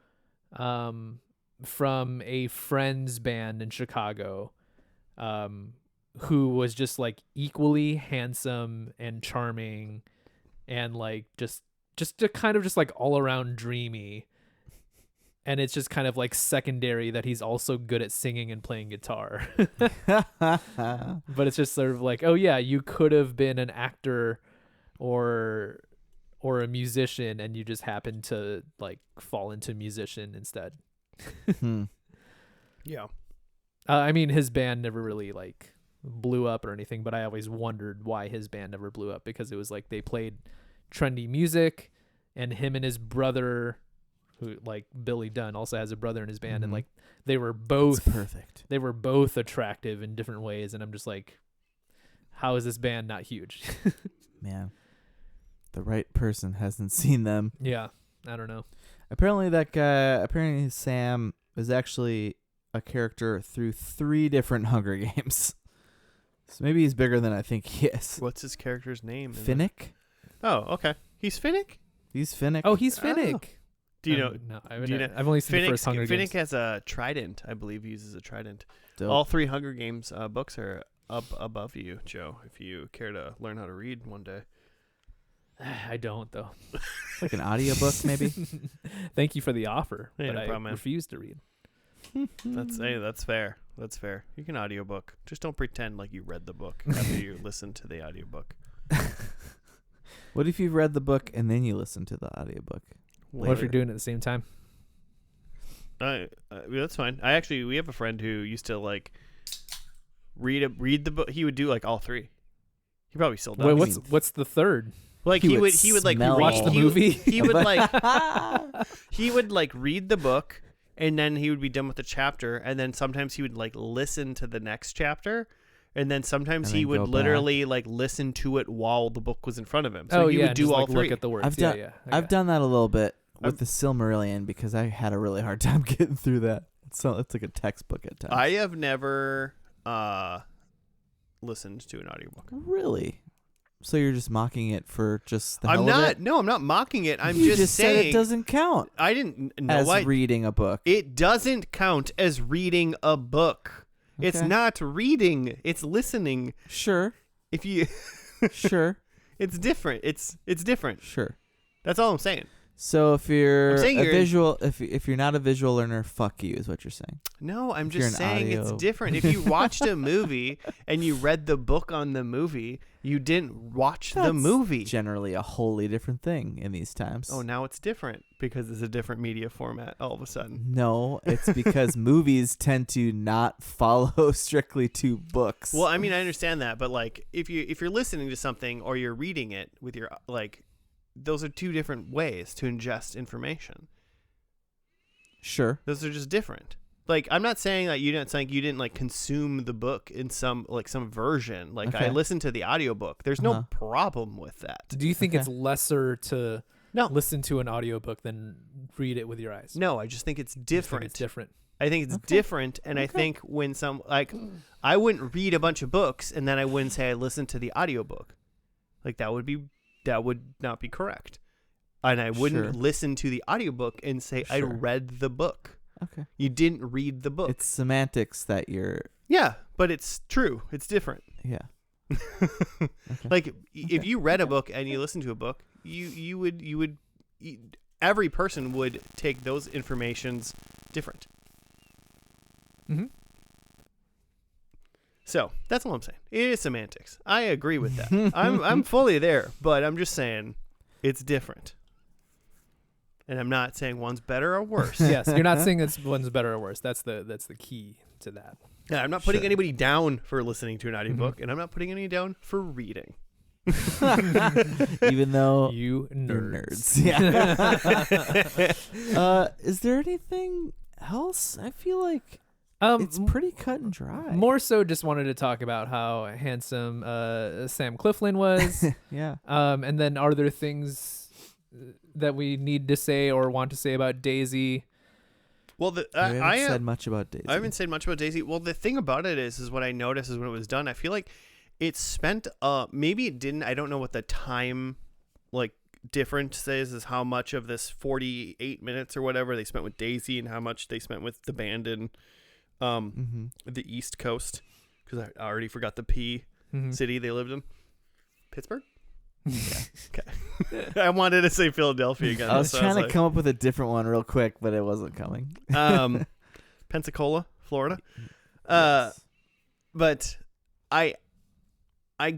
from a friend's band in Chicago, who was just like equally handsome and charming and like just kind of just like all around dreamy. And it's just kind of like secondary that he's also good at singing and playing guitar. But it's just sort of like, oh yeah, you could have been an actor or a musician, and you just happened to like fall into musician instead. Yeah. His band never really like blew up or anything, but I always wondered why his band never blew up, because it was like they played trendy music, and him and his brother, who like Billy Dunn also has a brother in his band, and like they were both perfect. They were both attractive in different ways, and I'm just like, how is this band not huge? Man, the right person hasn't seen them. Yeah, I don't know. Apparently Sam is actually a character through 3 different Hunger Games. So maybe he's bigger than I think he is. What's his character's name? Finnick? Oh, okay. He's Finnick? He's Finnick. Oh, he's Finnick. Do you know? No, I've only seen the first Hunger Finnick Games. has a trident. I believe he uses a trident. Dope. All 3 Hunger Games books are up above you, Joe, if you care to learn how to read one day. I don't, though. Like an audiobook, maybe? Thank you for the offer, Hey, but no I problem, man. refuse to read. That's fair. That's fair. You can audiobook. Just don't pretend like you read the book after you listen to the audiobook. What if you've read the book and then you listen to the audiobook? What if you're doing it at the same time? That's fine. We have a friend who used to like read the book. He would do like all 3. He probably still does. Wait, what's the third? Like he would like smell Watch the he- movie? He would like he would like read the book, and then he would be done with the chapter, and then sometimes he would like listen to the next chapter, and then sometimes And he then would go literally like listen to it while the book was in front of him. So he would do just, all like, 3. Look at the words. I've yeah, done- yeah. I've done that a little bit with the Silmarillion because I had a really hard time getting through that. It's like a textbook at times. I have never listened to an audiobook. Really? So you're just mocking it for just the hell I'm of not. it? No, I'm not mocking it. I'm You just said saying it doesn't count I didn't know as reading a book. It doesn't count as reading a book. It's Okay. not reading. It's listening. Sure, If you, sure, it's different. It's different. sure. That's all I'm saying. So if you're I'm saying a you're- visual, if you're not a visual learner, fuck you is what you're saying. No, I'm If you're just an saying it's audio- different. If you watched a movie and you read the book on the movie, you didn't watch the That's movie. Generally, a wholly different thing in these times. Oh, now it's different because it's a different media format all of a sudden. No, it's because movies tend to not follow strictly to books. Well, I mean, I understand that, but like if you're listening to something or you're reading it with your like, those are 2 different ways to ingest information. Sure. Those are just different. like I'm not saying that you didn't like consume the book in some version. Like I Okay. listened to the audiobook. There's Uh-huh. no problem with that. Do you think Okay. it's lesser to No. listen to an audiobook than read it with your eyes? No, I just think it's You think different. It's different. I think it's Okay. different, and I Okay. think when I wouldn't read a bunch of books and then I wouldn't say I listened to the audiobook. Like that would not be correct. And I wouldn't Sure. listen to the audiobook and say I Sure. read the book. Okay. You didn't read the book. It's semantics that you're. Yeah, but it's true. It's different. Yeah. Like if Okay. you read a book and you listen to a book, you would every person would take those informations different. Mm-hmm. So that's all I'm saying. It is semantics. I agree with that. I'm fully there, but I'm just saying it's different. And I'm not saying one's better or worse. Yes, you're not saying it's one's better or worse. That's the key to that. Yeah, I'm not putting Sure. anybody down for listening to an audiobook, and I'm not putting anybody down for reading. Even though You you're nerds. nerds. Yeah. Is there anything else? I feel like it's pretty cut and dry. More so, just wanted to talk about how handsome Sam Claflin was. Yeah. And then are there things that we need to say or want to say about Daisy? Well, We haven't said much about Daisy. I haven't said much about Daisy. Well, the thing about it is what I noticed is when it was done, I feel like it spent maybe it didn't. I don't know what the time like difference is how much of this 48 minutes or whatever they spent with Daisy and how much they spent with the band in the East Coast, because I already forgot the P Mhm. city they lived in. Pittsburgh. Yeah. Okay. I wanted to say Philadelphia again. I was so trying to like, come up with a different one real quick, but it wasn't coming. Pensacola, Florida. Yes. But I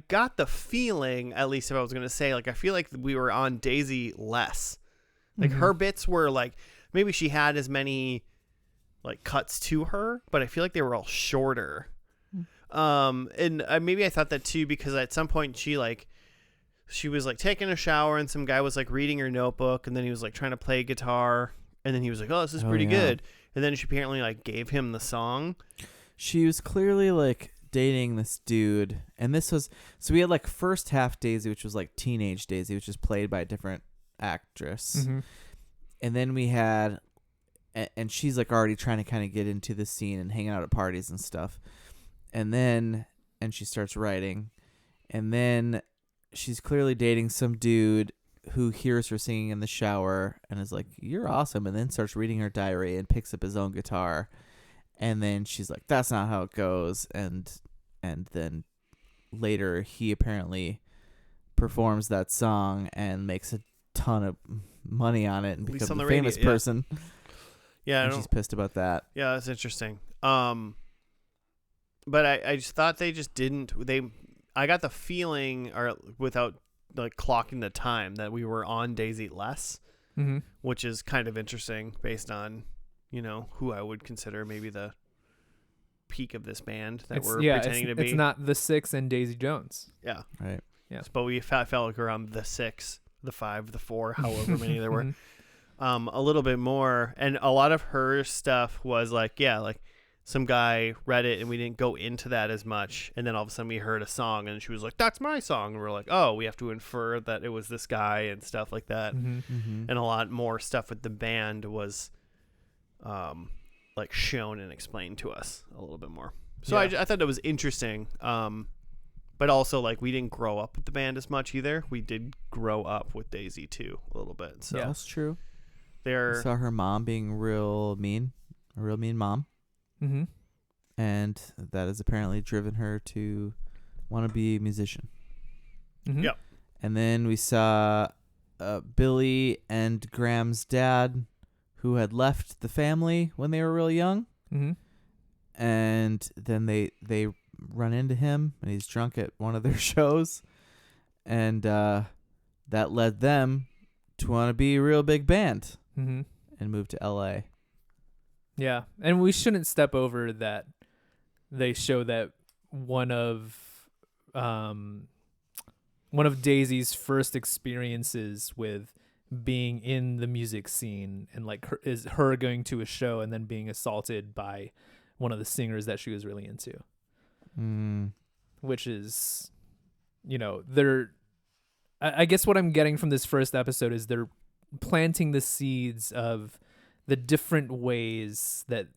got the feeling, at least if I was going to say, like, I feel like we were on Daisy less. Like, her bits were, like, maybe she had as many, like, cuts to her, but I feel like they were all shorter. And maybe I thought that, too, because at some point she was, like, taking a shower, and some guy was, like, reading her notebook, and then he was, like, trying to play guitar, and then he was like, oh, this is pretty good. And then she apparently, like, gave him the song. She was clearly like dating this dude, and this was so we had like first half Daisy, which was like teenage Daisy, which is played by a different actress, and then we had, and she's like already trying to kind of get into the scene and hanging out at parties and stuff, and she starts writing, and then she's clearly dating some dude who hears her singing in the shower and is like, "You're awesome," and then starts reading her diary and picks up his own guitar. And then she's like, that's not how it goes. And then later he apparently performs that song and makes a ton of money on it and At least becomes on a the radio, famous yeah. person. Yeah, And she's pissed about that. Yeah, that's interesting. But I just thought they just didn't. I got the feeling, or without like clocking the time, that we were on Daisy less, which is kind of interesting based on, you know, who I would consider maybe the peak of this band that we're pretending to be. It's not the Six and Daisy Jones. Yeah. Right. Yeah. But we felt like around the 6, the 5, the 4, however many there were. A little bit more. And a lot of her stuff was like, yeah, like some guy read it and we didn't go into that as much. And then all of a sudden we heard a song and she was like, that's my song. And we're like, oh, we have to infer that it was this guy and stuff like that. And a lot more stuff with the band was like shown and explained to us a little bit more. So I thought that was interesting. But also like we didn't grow up with the band as much either. We did grow up with Daisy too a little bit. So Yeah, that's true. I they're saw her mom being a real mean mom. And that has apparently driven her to want to be a musician. Yep. And then we saw Billy and Graham's dad, who had left the family when they were real young. And then they run into him, and he's drunk at one of their shows. And that led them to want to be a real big band and move to L.A. Yeah, and we shouldn't step over that they show that one of Daisy's first experiences with being in the music scene and like her going to a show and then being assaulted by one of the singers that she was really into. Which is, I guess what I'm getting from this first episode is they're planting the seeds of the different ways that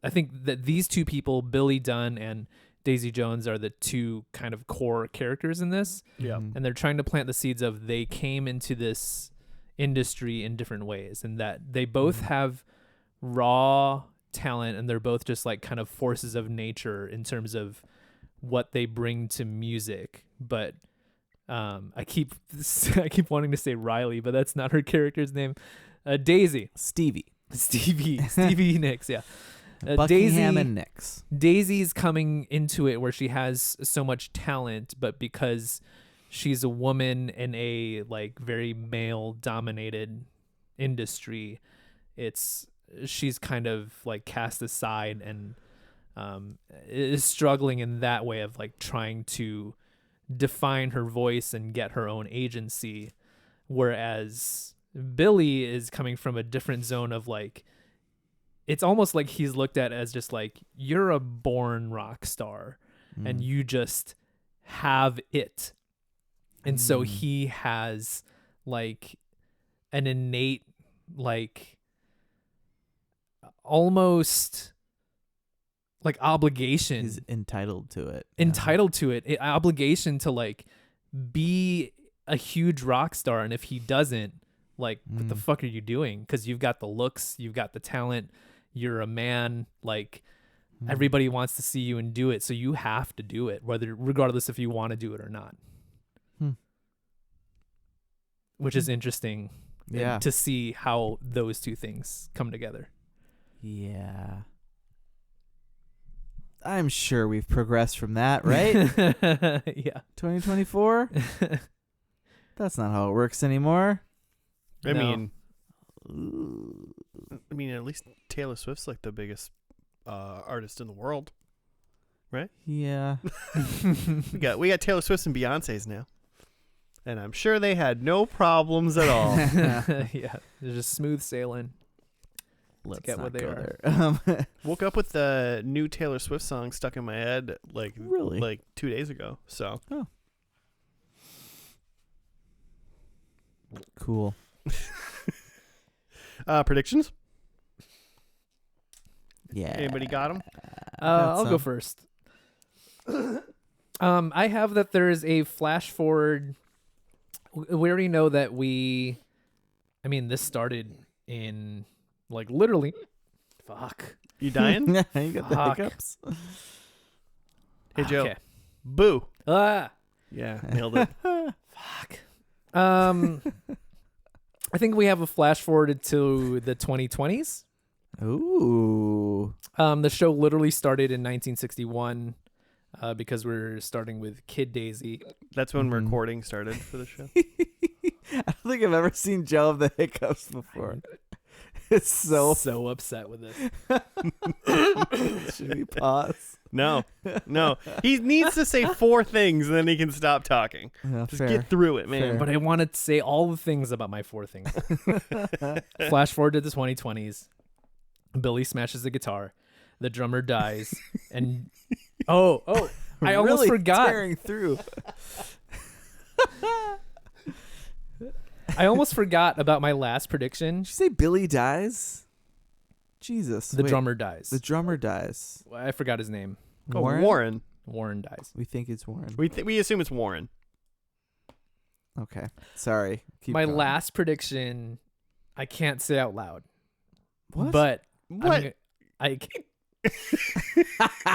I think that these two people, Billy Dunn and Daisy Jones, are the two kind of core characters in this. Yeah. And they're trying to plant the seeds of they came into this industry in different ways, and that they both have raw talent, and they're both just like kind of forces of nature in terms of what they bring to music. But I keep wanting to say Riley, but that's not her character's name. Daisy. Stevie Nicks, yeah. Buckingham and Nicks. Daisy's coming into it where she has so much talent, but because she's a woman in a like very male dominated industry, she's kind of like cast aside and is struggling in that way of like trying to define her voice and get her own agency, whereas Billy is coming from a different zone of like, it's almost like he's looked at as just like, you're a born rock star and you just have it. And so he has like an innate, like almost like obligation. He's entitled to it. Obligation to like be a huge rock star. And if he doesn't, like, what the fuck are you doing? Because you've got the looks, you've got the talent, you're a man, like everybody wants to see you and do it. So you have to do it, regardless if you want to do it or not. Which is interesting to see how those two things come together. Yeah. I'm sure we've progressed from that, right? Yeah. 2024? That's not how it works anymore. I mean, at least Taylor Swift's like the biggest artist in the world, right? Yeah. we got Taylor Swift and Beyonce's now, and I'm sure they had no problems at all. Yeah, they're just smooth sailing. Let's get not what they go are. there. Woke up with the new Taylor Swift song stuck in my head like 2 days ago. So cool. Predictions? Yeah. Anybody got them? I'll go first. I have that there is a flash forward. We already know that this started in like literally. Fuck. You dying? You got the hiccups. Hey, Joe. Okay. Boo. Ah. Yeah, nailed it. Fuck. I think we have a flash forward to the 2020s. Ooh. The show literally started in 1961 because we're starting with Kid Daisy. That's when recording started for the show. I don't think I've ever seen Joe have the hiccups before. It's so upset with this. Should we pause? No. He needs to say 4 things and then he can stop talking. Yeah, Just get through it, man. Fair. But I want to say all the things about my 4 things. Flash forward to the 2020s. Billy smashes the guitar. The drummer dies. And I almost Really forgot. tearing through. I almost forgot about my last prediction. Did you say Billy dies? Jesus. The wait. drummer dies. The drummer dies. I forgot his name. Oh, Warren. Warren dies. We think it's Warren. We assume it's Warren. Okay. Sorry. Keep My going. last prediction, I can't say out loud. What? But What? I can't. Is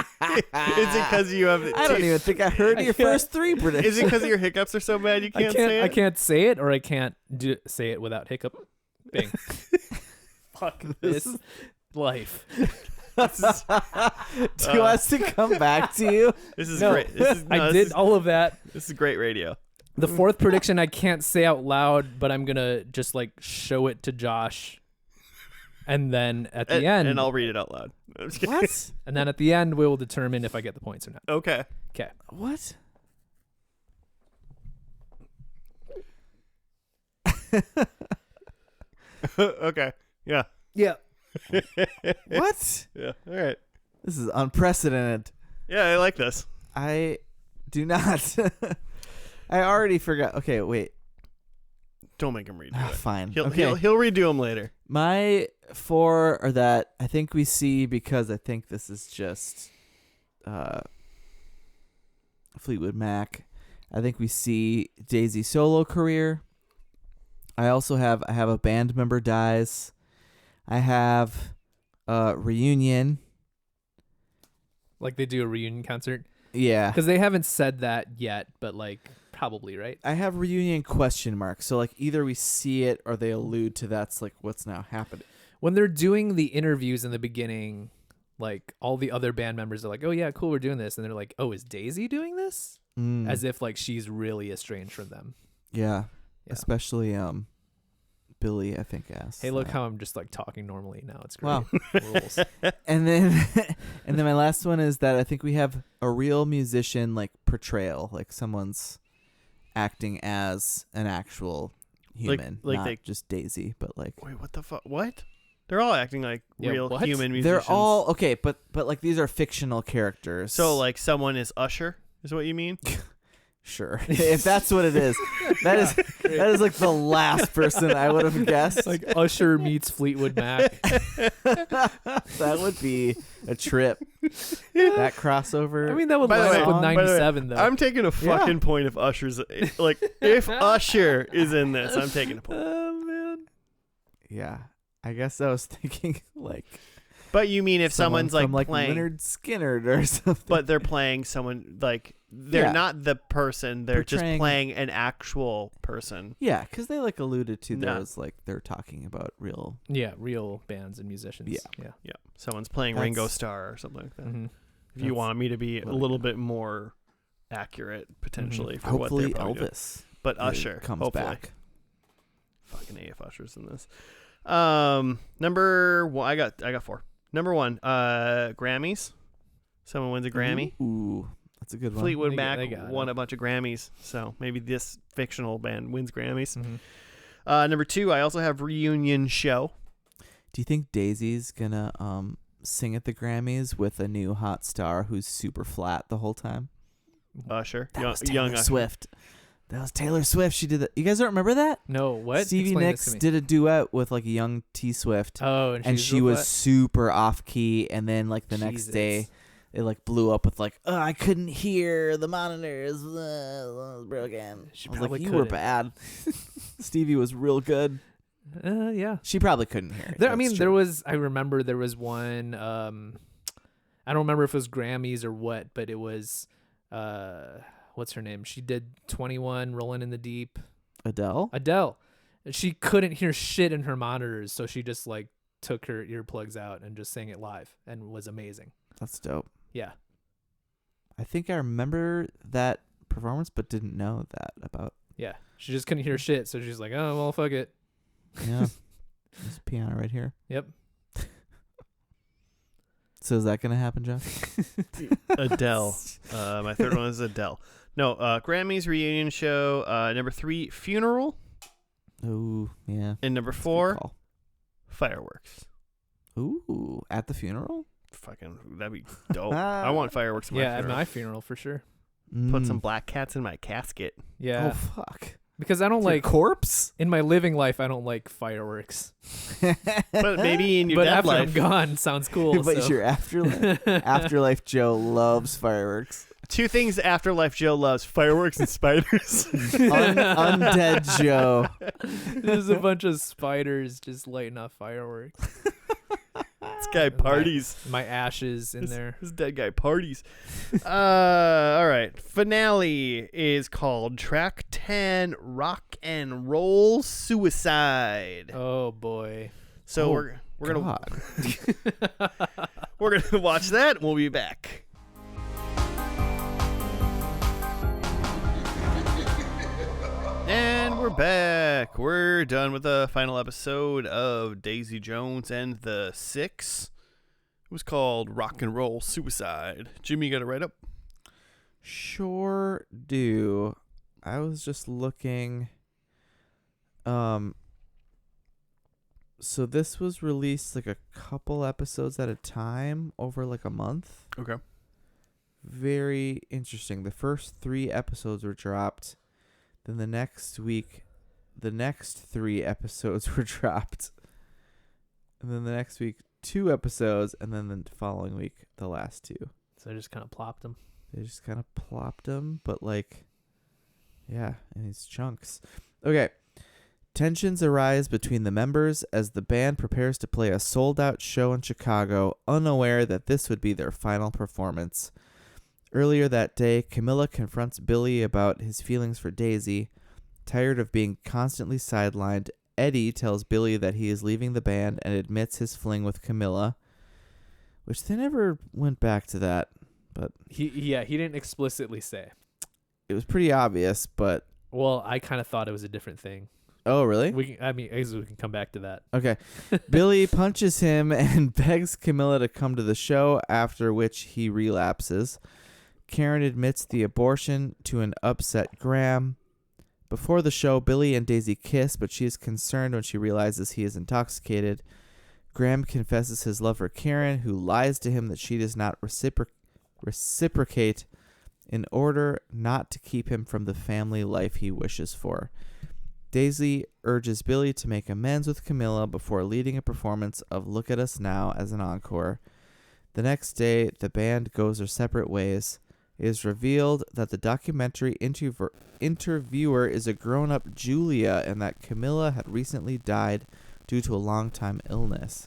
it because you have? I don't even think I heard your first 3 predictions. Is it because your hiccups are so bad you can't say it? I can't say it, or I can't say it without hiccup. Bing. Fuck this life. Do you want us to come back to you? This is No, great. I did all of that. This is great radio. The 4th prediction I can't say out loud, but I'm gonna just like show it to Josh, and then at the end, and I'll read it out loud. I'm just kidding. What? and then at the end, we will determine if I get the points or not. Okay. Okay. What? Okay. Yeah. Yeah. What? Yeah. All right. This is unprecedented. Yeah, I like this. I do not. I already forgot. Okay, wait. Don't make him redo it. Fine. He'll Okay. he'll redo them later. My 4 are that I think we see, because I think this is just Fleetwood Mac. I think we see Daisy's solo career. I have a band member dies. I have reunion. Like they do a reunion concert. Yeah. Because they haven't said that yet, but like probably, right? I have reunion question mark. So like either we see it or they allude to that's like what's now happening. When they're doing the interviews in the beginning, like all the other band members are like, "Oh yeah, cool, we're doing this," and they're like, "Oh, is Daisy doing this?" As if like she's really estranged from them. Yeah. Yeah. Especially Billy, I think, asked. Hey, look how I'm just like talking normally now. It's great. Wow. Rules. And then my last one is that I think we have a real musician like portrayal, like someone's acting as an actual human, like not they- just Daisy, but like Wait, what the fuck? What? They're all acting like Yeah, real what? human musicians. they're all okay, but like these are fictional characters. So like someone is Usher, is what you mean? sure, if that's what it is, that is like the last person I would have guessed. Like Usher meets Fleetwood Mac. That would be a trip. That crossover. I mean, that would By the line way- up with by the way, 97 though. I'm taking a fucking point if Usher's like if Usher is in this, I'm taking a point. Oh man. Yeah, I guess I was thinking like. But you mean if someone's from like playing, Leonard Skinner or something. but they're playing someone like they're Yeah. not the person, they're just Portraying- playing an actual person. Yeah, because they like alluded to No. those like they're talking about real. Yeah, real bands and musicians. Yeah. Yeah. Yeah, someone's playing That's- Ringo Starr or something like that. Mm-hmm. If you That's want me to be a what I little got. bit more accurate, potentially for Hopefully what they're probably doing. Elvis, But Usher comes hopefully. back. Fucking AF Usher's in this. Number one, I got 4. Number 1, Grammys. Someone wins a Grammy. Ooh, that's a good one. Fleetwood They Mac got won it. a bunch of Grammys, so maybe this fictional band wins Grammys. Mm-hmm. Number 2, I also have Reunion Show. Do you think Daisy's gonna sing at the Grammys with a new hot star who's super flat the whole time? Usher, That was young Taylor Usher. Swift. That was Taylor Swift. She did that. You guys don't remember that? No, what? Stevie Explain Nicks this to me. did a duet with like a young T Swift. Oh, and she was super off key, and then like the next Jesus. day it like blew up with like, oh, I couldn't hear the monitors, was broken. She I was probably like, you were couldn't. bad. Stevie was real good. Yeah. She probably couldn't hear it. There, I mean, That's there true. was. I remember there was one. I don't remember if it was Grammys or what, but it was. What's her name? She did 21, Rolling in the Deep. Adele. Adele. And she couldn't hear shit in her monitors, so she just like took her earplugs out and just sang it live, and was amazing. That's dope. Yeah. I think I remember that performance, but didn't know that about. Yeah. She just couldn't hear shit, so she's like, oh well, fuck it. Yeah, there's a piano right here. Yep. So is that gonna happen, Josh? Adele. My third one is Adele. No, Grammys Reunion Show. Number 3, Funeral. Oh yeah. And number That's a good 4, call. Fireworks. Ooh, at the funeral. Fucking, that'd be dope. I want fireworks in my Yeah, at funeral. my funeral for sure. Put some black cats in my casket. Yeah. Oh fuck. Because I don't Your like corpse. in my living life. I don't like fireworks. But maybe in your But death after I'm life. gone, sounds cool. But so. your afterlife. Afterlife Joe loves fireworks. 2 things Afterlife Joe loves: fireworks and spiders. Undead Joe. There's a bunch of spiders just lighting off fireworks. This guy parties. My ashes in there. This dead guy parties. All right. Finale is called Track 10: Rock and Roll Suicide. Oh boy. So Oh, we're gonna God. we're gonna watch that. And we'll be back. And we're back. We're done with the final episode of Daisy Jones and the Six. It was called Rock and Roll Suicide. Jimmy, you got it right up? Sure do. I was just looking. So this was released like a couple episodes at a time over like a month. Okay. Very interesting. The first 3 episodes were dropped. Then the next week, the next 3 episodes were dropped. And then the next week, 2 episodes. And then the following week, the last 2. So I just kind of plopped them. They just kind of plopped them. But like, yeah, in these chunks. Okay. Tensions arise between the members as the band prepares to play a sold-out show in Chicago, unaware that this would be their final performance. Earlier that day, Camilla confronts Billy about his feelings for Daisy. Tired of being constantly sidelined, Eddie tells Billy that he is leaving the band and admits his fling with Camilla, which they never went back to that, but He didn't explicitly say. it was pretty obvious, but... Well, I kind of thought it was a different thing. Oh, really? I guess we can come back to that. Okay. Billy punches him and begs Camilla to come to the show, after which he relapses. Karen admits the abortion to an upset Graham. Before the show, Billy and Daisy kiss, but she is concerned when she realizes he is intoxicated. Graham confesses his love for Karen, who lies to him that she does not reciprocate in order not to keep him from the family life he wishes for. Daisy urges Billy to make amends with Camilla before leading a performance of Look at Us Now as an encore. The next day, the band goes their separate ways. It is revealed that the documentary interviewer is a grown-up Julia and that Camilla had recently died due to a long-time illness.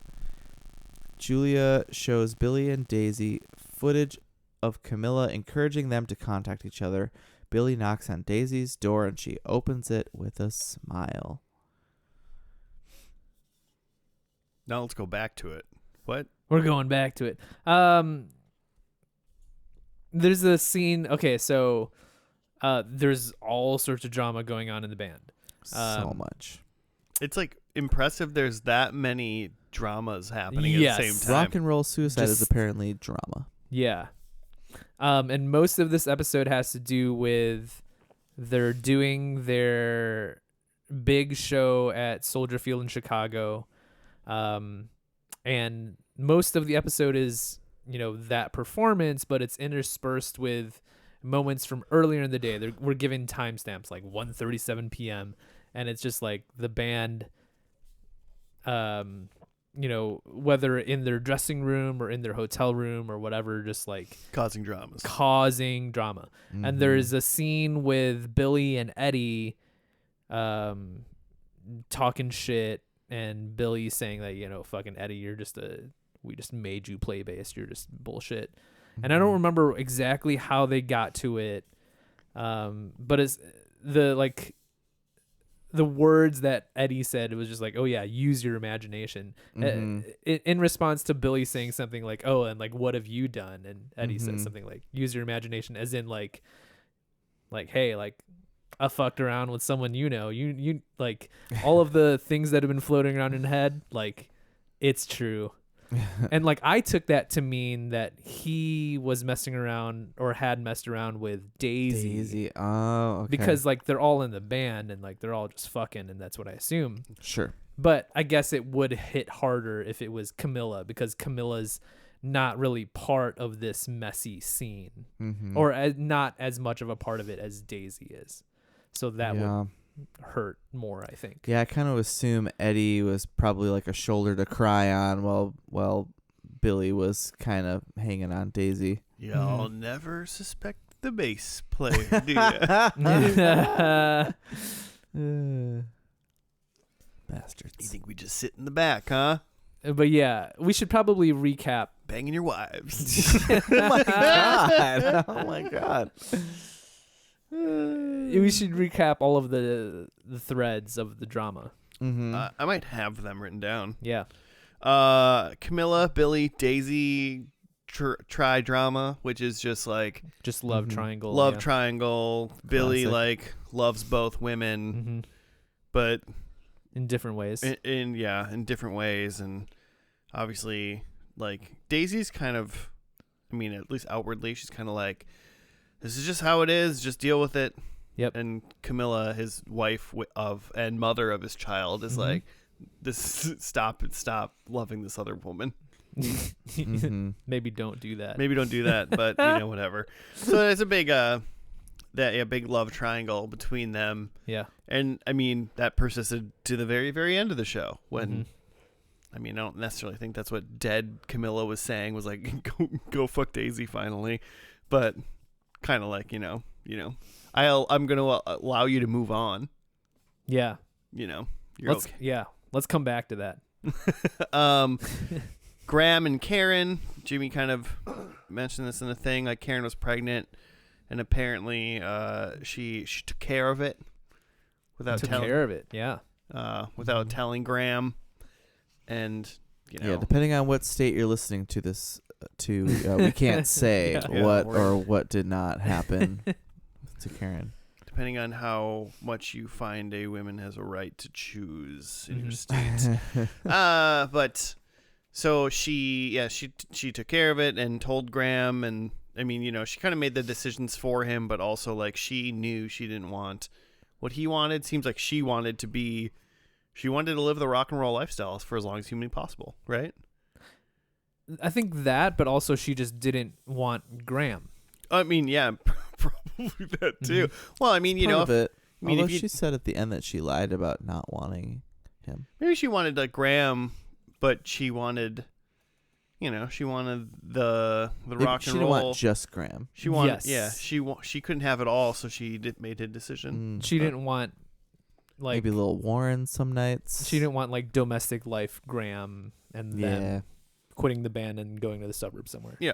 Julia shows Billy and Daisy footage of Camilla encouraging them to contact each other. Billy knocks on Daisy's door and she opens it with a smile. Now let's go back to it. What? We're going back to it. There's a scene. Okay, so there's all sorts of drama going on in the band. So much. It's like impressive there's that many dramas happening Yes. at the same time. Rock and roll suicide is Just- apparently drama. Yeah. And most of this episode has to do with they're doing their big show at Soldier Field in Chicago. And most of the episode is, that performance, but it's interspersed with moments from earlier in the day. We're given timestamps like 1:37 p.m. And it's just like the band, whether in their dressing room or in their hotel room or whatever, just like Causing dramas. causing drama. Mm-hmm. And there's a scene with Billy and Eddie talking shit, and Billy saying that, fucking Eddie, we just made you play bass, you're just bullshit. And I don't remember exactly how they got to it, but it's the words that Eddie said, it was just like, oh yeah, use your imagination. In response to Billy saying something like, oh, and like, what have you done? And Eddie said something like, use your imagination, as in like, hey, like, I fucked around with someone, you like all of the things that have been floating around in the head, like, it's true. And like, I took that to mean that he was messing around or had messed around with Daisy. Oh, okay. Because like they're all in the band and like they're all just fucking, and that's what I assume. Sure. But I guess it would hit harder if it was Camilla, because Camilla's not really part of this messy scene, or not as much of a part of it as Daisy is. So that would hurt more, I think. Yeah, I kind of assume Eddie was probably like a shoulder to cry on while Billy was kind of hanging on Daisy. Y'all never suspect the bass player, do you? Bastards. You think we just sit in the back, huh? But yeah, we should probably recap. Banging your wives. Oh my god. Oh my god. We should recap all of the threads of the drama. I might have them written down. Yeah. Camilla, Billy, Daisy tri-drama, which is just like Just love triangle. love yeah. triangle. Billy Classic. like loves both women, but In different ways. in different ways. And obviously like Daisy's kind of, I mean, at least outwardly, she's kind of like, this is just how it is, just deal with it. Yep. And Camilla, his wife and mother of his child, is like, this stop loving this other woman. Maybe don't do that. Maybe don't do that, but whatever. So it's a big big love triangle between them. Yeah. And I mean that persisted to the very, very end of the show when I don't necessarily think that's what dead Camilla was saying, was like go fuck Daisy finally, but kind of like, I'm going to allow you to move on. Yeah. You're let's okay. Yeah. Let's come back to that. Graham and Karen, Jimmy kind of mentioned this in the thing, like Karen was pregnant and apparently she took care of it without telling Graham. And depending on what state you're listening to this we can't say what did not happen to Karen. Depending on how much you find a woman has a right to choose in your state. But so she took care of it and told Graham, and she kind of made the decisions for him, but also like she knew she didn't want what he wanted. Seems like she wanted to live the rock and roll lifestyle for as long as humanly possible, right? I think that, but also she just didn't want Graham. Probably that too. Well, Part of it. Although if she said at the end that she lied about not wanting him. Maybe she wanted like Graham, but she wanted, she wanted the rock and roll. She didn't want just Graham. She wanted, she couldn't have it all, so she made a decision. She didn't want like maybe a little Warren some nights. She didn't want like domestic life Graham and then quitting the band and going to the suburbs somewhere. Yeah.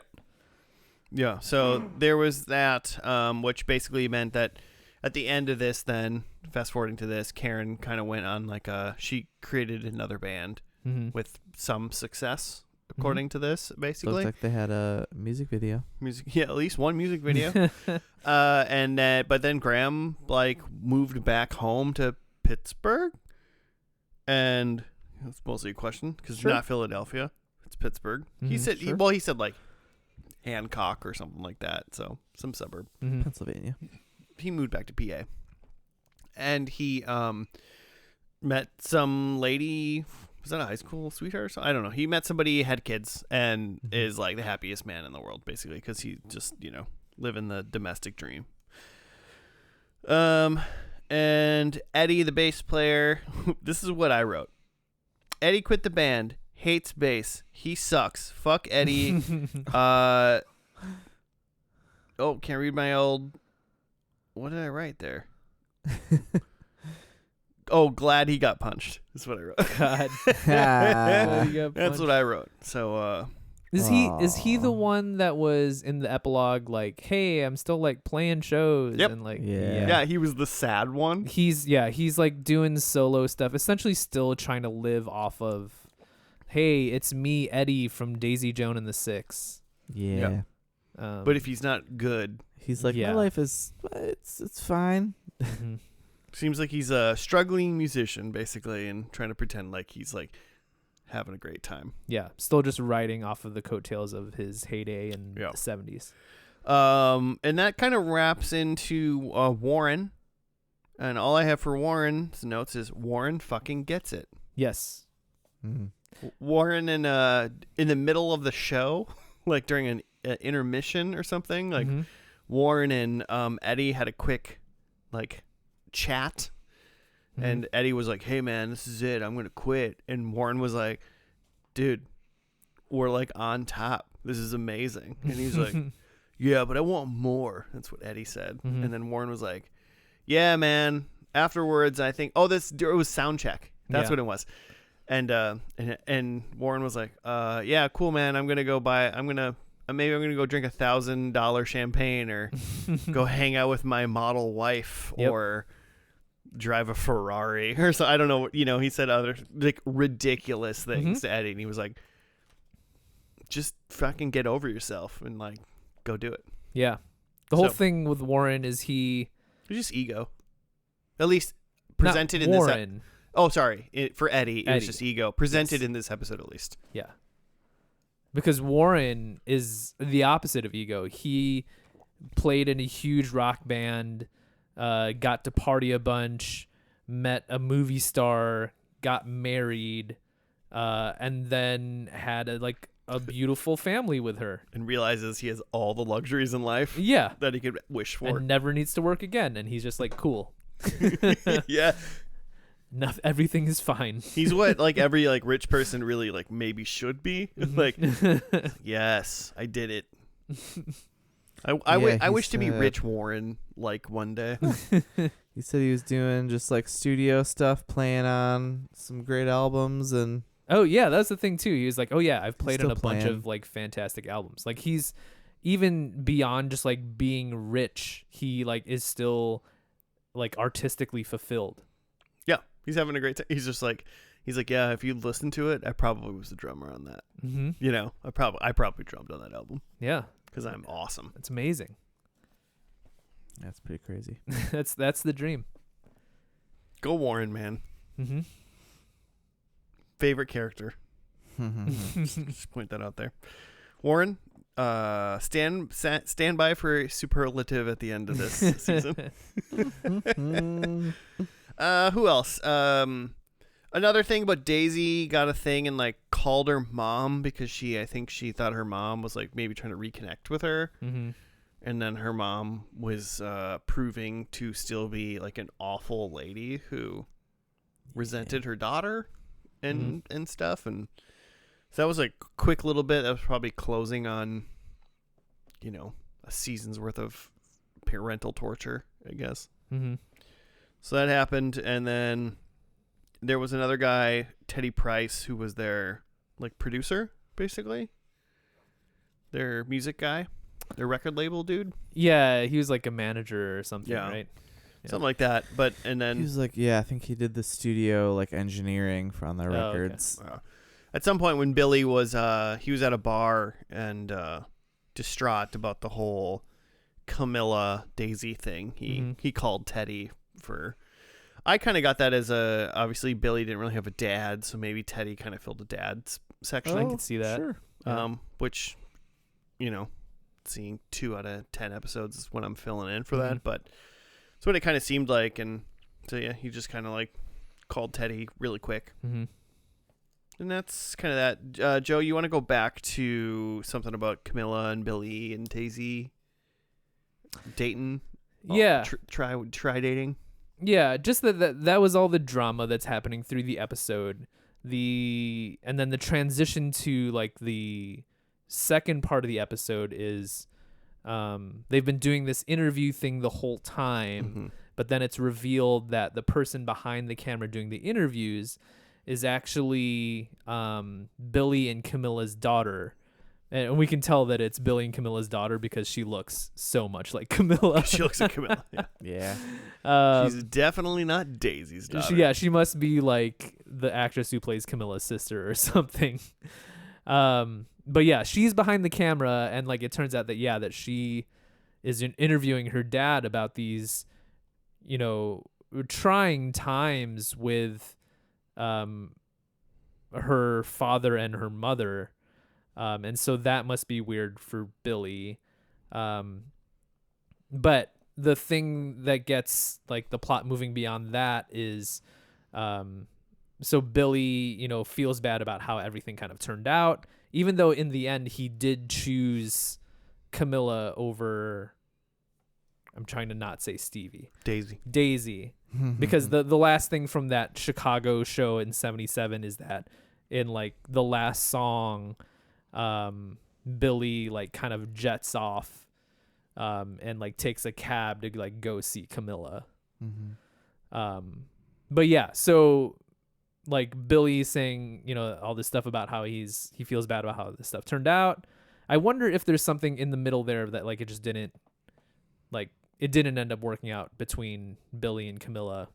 Yeah, so there was that, which basically meant that at the end of this, then, fast forwarding to this, Karen kind of went on like she created another band with some success, according to this, basically. Looks like they had a music video. At least one music video. But then Graham like moved back home to Pittsburgh, and it's mostly a question because it's not Philadelphia, it's Pittsburgh. He said he said like Hancock or something like that, so some suburb. Pennsylvania. He moved back to PA, and he met some lady. Was that a high school sweetheart or something? I don't know. He met somebody, had kids, and is like the happiest man in the world, basically, because he just living the domestic dream. And Eddie, the bass player, this is what I wrote. Eddie quit the band. Hates bass. He sucks. Fuck Eddie. Can't read my old. What did I write there? Glad he got punched. That's what I wrote. God. That's what I wrote. So is he the one that was in the epilogue like, hey, I'm still like playing shows and like he was the sad one. He's like doing solo stuff, essentially still trying to live off of, hey, it's me, Eddie from Daisy Joan and the Six. Yeah. But if he's not good, he's like, my life is it's fine. Seems like he's a struggling musician, basically, and trying to pretend like he's like having a great time. Yeah, still just riding off of the coattails of his heyday in the 70s. And that kind of wraps into Warren. And all I have for Warren's notes is Warren fucking gets it. Yes. Warren in the middle of the show, like during an intermission or something, like Warren and Eddie had a quick like chat, and Eddie was like, hey man, this is it, I'm gonna quit, and Warren was like, dude, we're like on top, this is amazing, and he's like, yeah, but I want more. That's what Eddie said. And then Warren was like, yeah man, afterwards I think it was sound check, that's what it was. And Warren was like, yeah, cool man, maybe I'm gonna go drink $1,000 champagne or go hang out with my model wife or drive a Ferrari or so. I don't know. He said other like ridiculous things to Eddie, and he was like, just fucking get over yourself and like go do it. Yeah. The whole thing with Warren is it's just ego. At least presented in Warren. this. For Eddie, it was just ego. Presented in this episode, at least. Yeah. Because Warren is the opposite of ego. He played in a huge rock band, got to party a bunch, met a movie star, got married, and then had a beautiful family with her. And realizes he has all the luxuries in life Yeah. that he could wish for. And never needs to work again. And he's just like, cool. Yeah. Everything is fine. He's what like every like rich person really like maybe should be. Like, yes, I did it. I wish to be Rich Warren like one day. He said he was doing just like studio stuff, playing on some great albums, and Oh yeah, that's the thing too. He was like, "Oh yeah, I've played on still a bunch playing. of like fantastic albums." Like he's even beyond just like being rich, he like is still like artistically fulfilled. Yeah, he's having a great time. He's like, yeah, if you listen to it, I probably was the drummer on that. Mm-hmm. You know, I probably drummed on that album Yeah, because I'm awesome. it's amazing. that's pretty crazy. That's the dream. Go Warren, man. Mm-hmm. Favorite character. Just point that out there. Warren, stand by for a superlative at the end of this season. Who else? Another thing about Daisy got a thing and like called her mom because I think she thought her mom was like maybe trying to reconnect with her. Mm-hmm. And then her mom was proving to still be like an awful lady who resented her daughter and stuff. And so that was a quick little bit. That was probably closing on, you know, a season's worth of parental torture, I guess. Mm-hmm. So that happened. And then there was another guy, Teddy Price, who was their like producer, basically. Their music guy. Their record label dude. Yeah, he was like a manager or something, Yeah. right? Yeah. Something like that. But and then He was like, yeah, I think he did the studio like engineering on their Oh, okay. records. At some point when Billy was he was at a bar and distraught about the whole Camilla Daisy thing, he called Teddy for. I kind of got that as obviously Billy didn't really have a dad, so maybe Teddy kind of filled a dad's section. I could see that. Sure. Which, you know, seeing 2 out of 10 episodes is when I'm filling in for that, but that's what it kind of seemed like. And so yeah, he just kind of like called Teddy really quick. Mm-hmm. And that's kind of that. Joe, you want to go back to something about Camilla and Billy and Daisy dating? Yeah. Try dating. Yeah, just that was all the drama that's happening through the episode. And then the transition to like the second part of the episode is they've been doing this interview thing the whole time, but then it's revealed that the person behind the camera doing the interviews is actually Billy and Camilla's daughter. And we can tell that it's Billy and Camilla's daughter because she looks so much like Camilla. She looks like Camilla. Yeah. She's definitely not Daisy's daughter. She must be like the actress who plays Camilla's sister or something. But yeah, she's behind the camera, and like it turns out that she is interviewing her dad about these, you know, trying times with her father and her mother. And so that must be weird for Billy. But the thing that gets like the plot moving beyond that is, so Billy, you know, feels bad about how everything kind of turned out, even though in the end he did choose Camilla over, I'm trying to not say Stevie. Daisy. Because the last thing from that Chicago show in 1977 is that in like the last song, Billy like kind of jets off and like takes a cab to like go see Camilla. But yeah, so like Billy saying, you know, all this stuff about how he feels bad about how this stuff turned out. I wonder if there's something in the middle there that like it just didn't end up working out between Billy and Camilla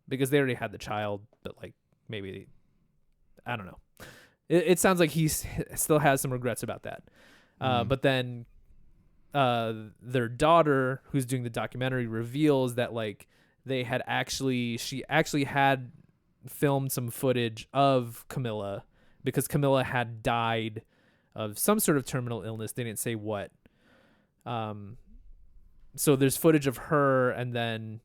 because they already had the child, but like maybe, I don't know. It sounds like he still has some regrets about that. But then their daughter, who's doing the documentary, reveals that like she actually had filmed some footage of Camilla because Camilla had died of some sort of terminal illness. They didn't say what. So there's footage of her, and then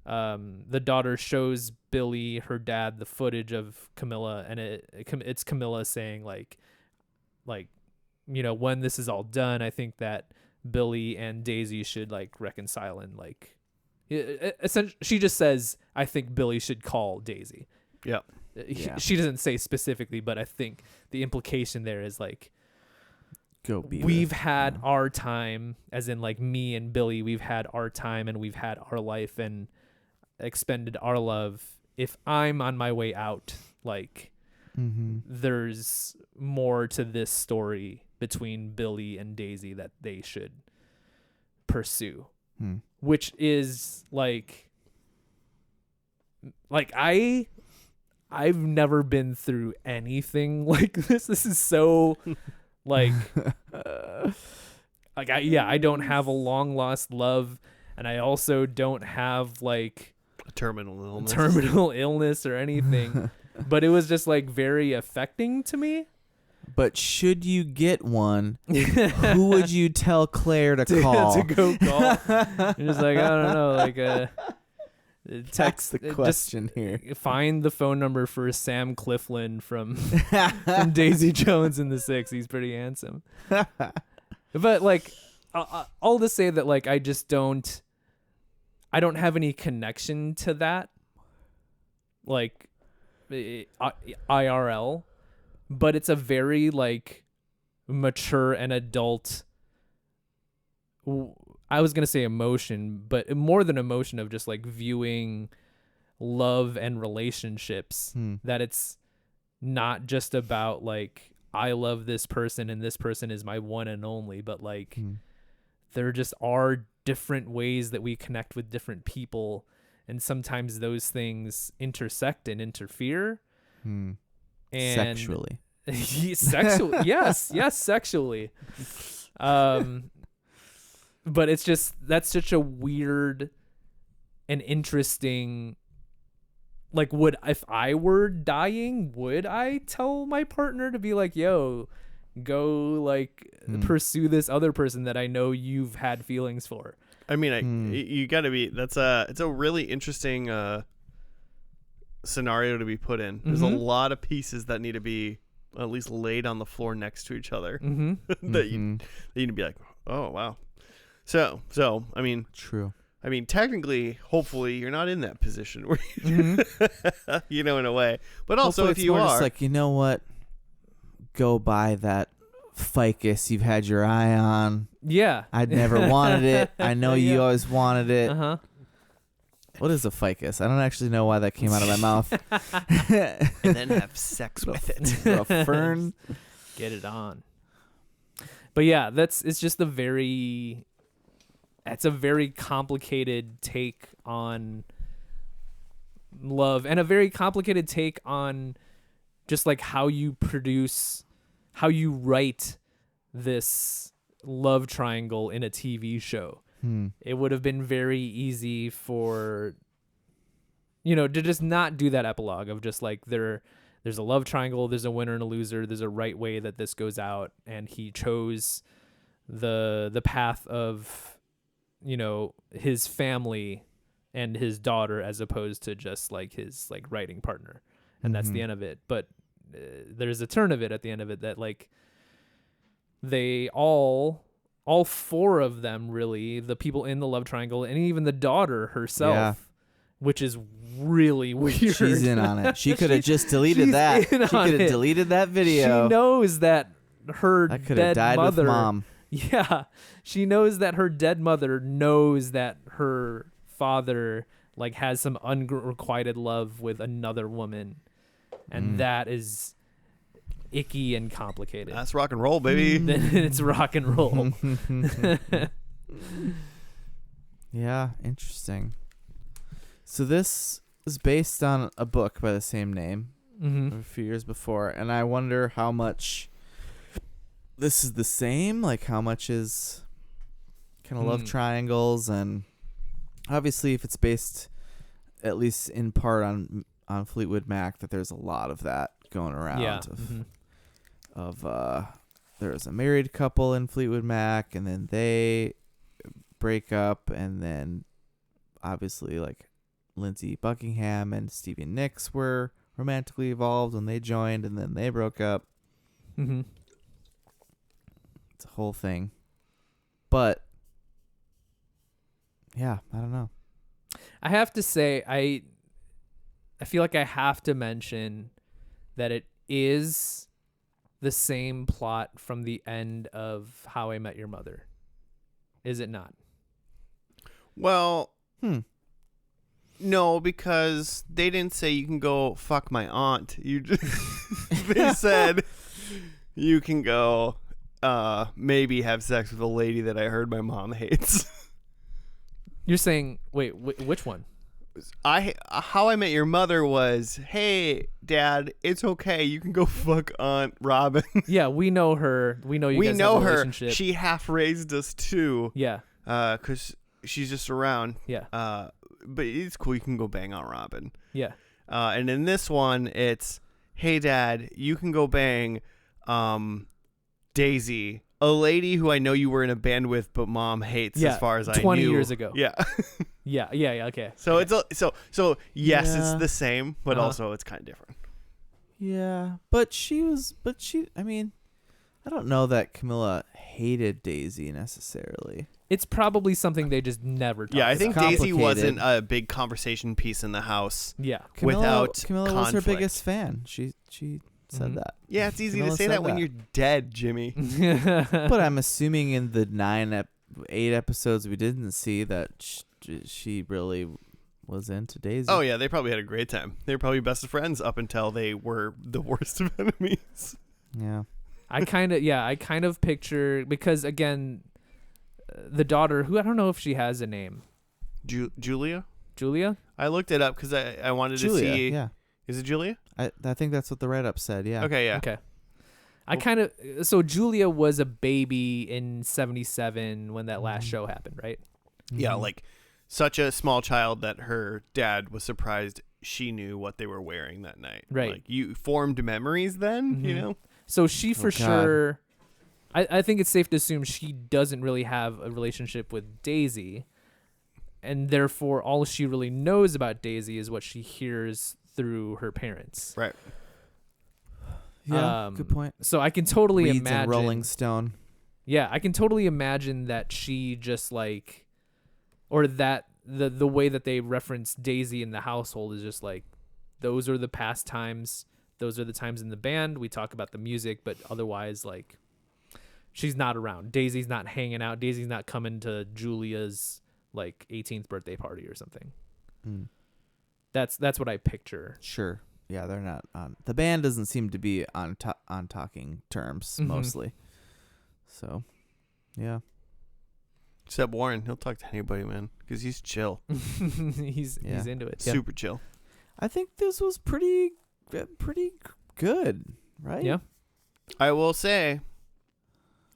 the daughter shows Billy, her dad, the footage of Camilla, and it's Camilla saying like, when this is all done, I think that Billy and Daisy should like reconcile and like, essentially, she just says, I think Billy should call Daisy. Yeah. She doesn't say specifically, but I think the implication there is like, Go be. we've had our time, as in like me and Billy, we've had our time and we've had our life and expended our love. If I'm on my way out, like there's more to this story between Billy and Daisy that they should pursue, which is like I've never been through anything like this. This is so like I don't have a long lost love, and I also don't have like a terminal illness or anything. But it was just like very affecting to me. But should you get one, who would you tell Claire to call? To go call. You're just like, I don't know, like That's the question here. Find the phone number for Sam Claflin from Daisy Jones and the Six. He's pretty handsome. But like, I'll just say that like I don't have any connection to that, like IRL, but it's a very like mature and adult, I was going to say emotion, but more than emotion of just like viewing love and relationships, that it's not just about like, I love this person and this person is my one and only, but like there just are different ways that we connect with different people. And sometimes those things intersect and interfere. And Sexually. Sexually. Yes, sexually. But it's just, that's such a weird and interesting, like, if I were dying, would I tell my partner to be like, yo, go like pursue this other person that I know you've had feelings for? I mean, you gotta be, it's a really interesting scenario to be put in. There's a lot of pieces that need to be at least laid on the floor next to each other that you need to be like, oh, wow. So I mean, true. I mean, technically, hopefully, you're not in that position where you know, in a way. But also, Hopefully if it's you more are, just like, you know what, go buy that ficus you've had your eye on. Yeah, I'd never wanted it. I know you always wanted it. What is a ficus? I don't actually know why that came out of my mouth. and then have sex with it. A fern. Get it on. But yeah, it's just it's a very complicated take on love, and a very complicated take on just like how you write this love triangle in a TV show. It would have been very easy for, to just not do that epilogue of just like there's a love triangle, there's a winner and a loser, there's a right way that this goes out, and he chose the path of his family and his daughter as opposed to just like his like writing partner, and that's the end of it. But there's a turn of it at the end of it that like they all four of them, really, the people in the love triangle and even the daughter herself, which is really weird. She's in on it. She could have just deleted that. She could have deleted that video. She knows that her dead died mother, with mom. Yeah, she knows that her dead mother knows that her father like has some unrequited love with another woman, and that is icky and complicated. That's rock and roll, baby. Then it's rock and roll. Yeah, interesting. So this is based on a book by the same name a few years before, and I wonder how much this is the same, like how much is kind of love triangles, and obviously if it's based at least in part on Fleetwood Mac, that there's a lot of that going around. Yeah. There was a married couple in Fleetwood Mac, and then they break up, and then obviously like Lindsey Buckingham and Stevie Nicks were romantically involved when they joined, and then they broke up. Mm-hmm. It's a whole thing. But yeah, I don't know. I have to say, I feel like I have to mention that it is the same plot from the end of How I Met Your Mother. Is it not? Well, no, because they didn't say you can go fuck my aunt. You just they said you can go maybe have sex with a lady that I heard my mom hates. You're saying, wait, which one? How I Met Your Mother was, hey, Dad, it's okay. You can go fuck Aunt Robin. Yeah, we know her. We know you We guys know have a her. relationship. She half raised us too. Yeah. Because she's just around. Yeah. But it's cool. You can go bang Aunt Robin. Yeah. And in this one, it's, hey, Dad, you can go bang Daisy, a lady who I know you were in a band with, but Mom hates as far as I knew. 20 years ago. Yeah. Yeah. Okay. So it's so yes, Yeah. it's the same, but also it's kind of different. Yeah, I mean, I don't know that Camilla hated Daisy necessarily. It's probably something they just never talked Yeah, I think about. Daisy Complicated. wasn't a big conversation piece in the house. Yeah. Without Camilla was her conflict. biggest fan. She said Mhm. that. Yeah, it's easy Camilla to say said that when that. you're dead, Jimmy. But I'm assuming in the 8 episodes we didn't see that she really was into Daisy. Oh yeah, they probably had a great time. They were probably best of friends up until they were the worst of enemies. Yeah. I kind of picture, because again, the daughter, who I don't know if she has a name. Julia? Julia? I looked it up because I wanted Julia, to see. yeah. Is it Julia? I think that's what the write-up said, yeah. Okay, yeah. Okay. So Julia was a baby in 77 when that last show happened, right? Yeah, Mhm. like such a small child that her dad was surprised she knew what they were wearing that night. Right. Like you formed memories then, you Mhm. know? So she for God. sure, I think it's safe to assume she doesn't really have a relationship with Daisy, and therefore all she really knows about Daisy is what she hears through her parents. Right. Yeah, good point. So I can totally Weeds imagine. and Rolling Stone. Yeah, I can totally imagine that she just like, or that the way that they reference Daisy in the household is just like, those are the past times. Those are the times in the band. We talk about the music, but otherwise, like, she's not around. Daisy's not hanging out. Daisy's not coming to Julia's like 18th birthday party or something. Mm. That's what I picture. Sure. Yeah, they're not on. The band doesn't seem to be on talking terms Mhm. mostly. So, yeah. Except Warren, he'll talk to anybody, man, because he's chill. he's Yeah. into it. Super chill. I think this was pretty good, right? Yeah. I will say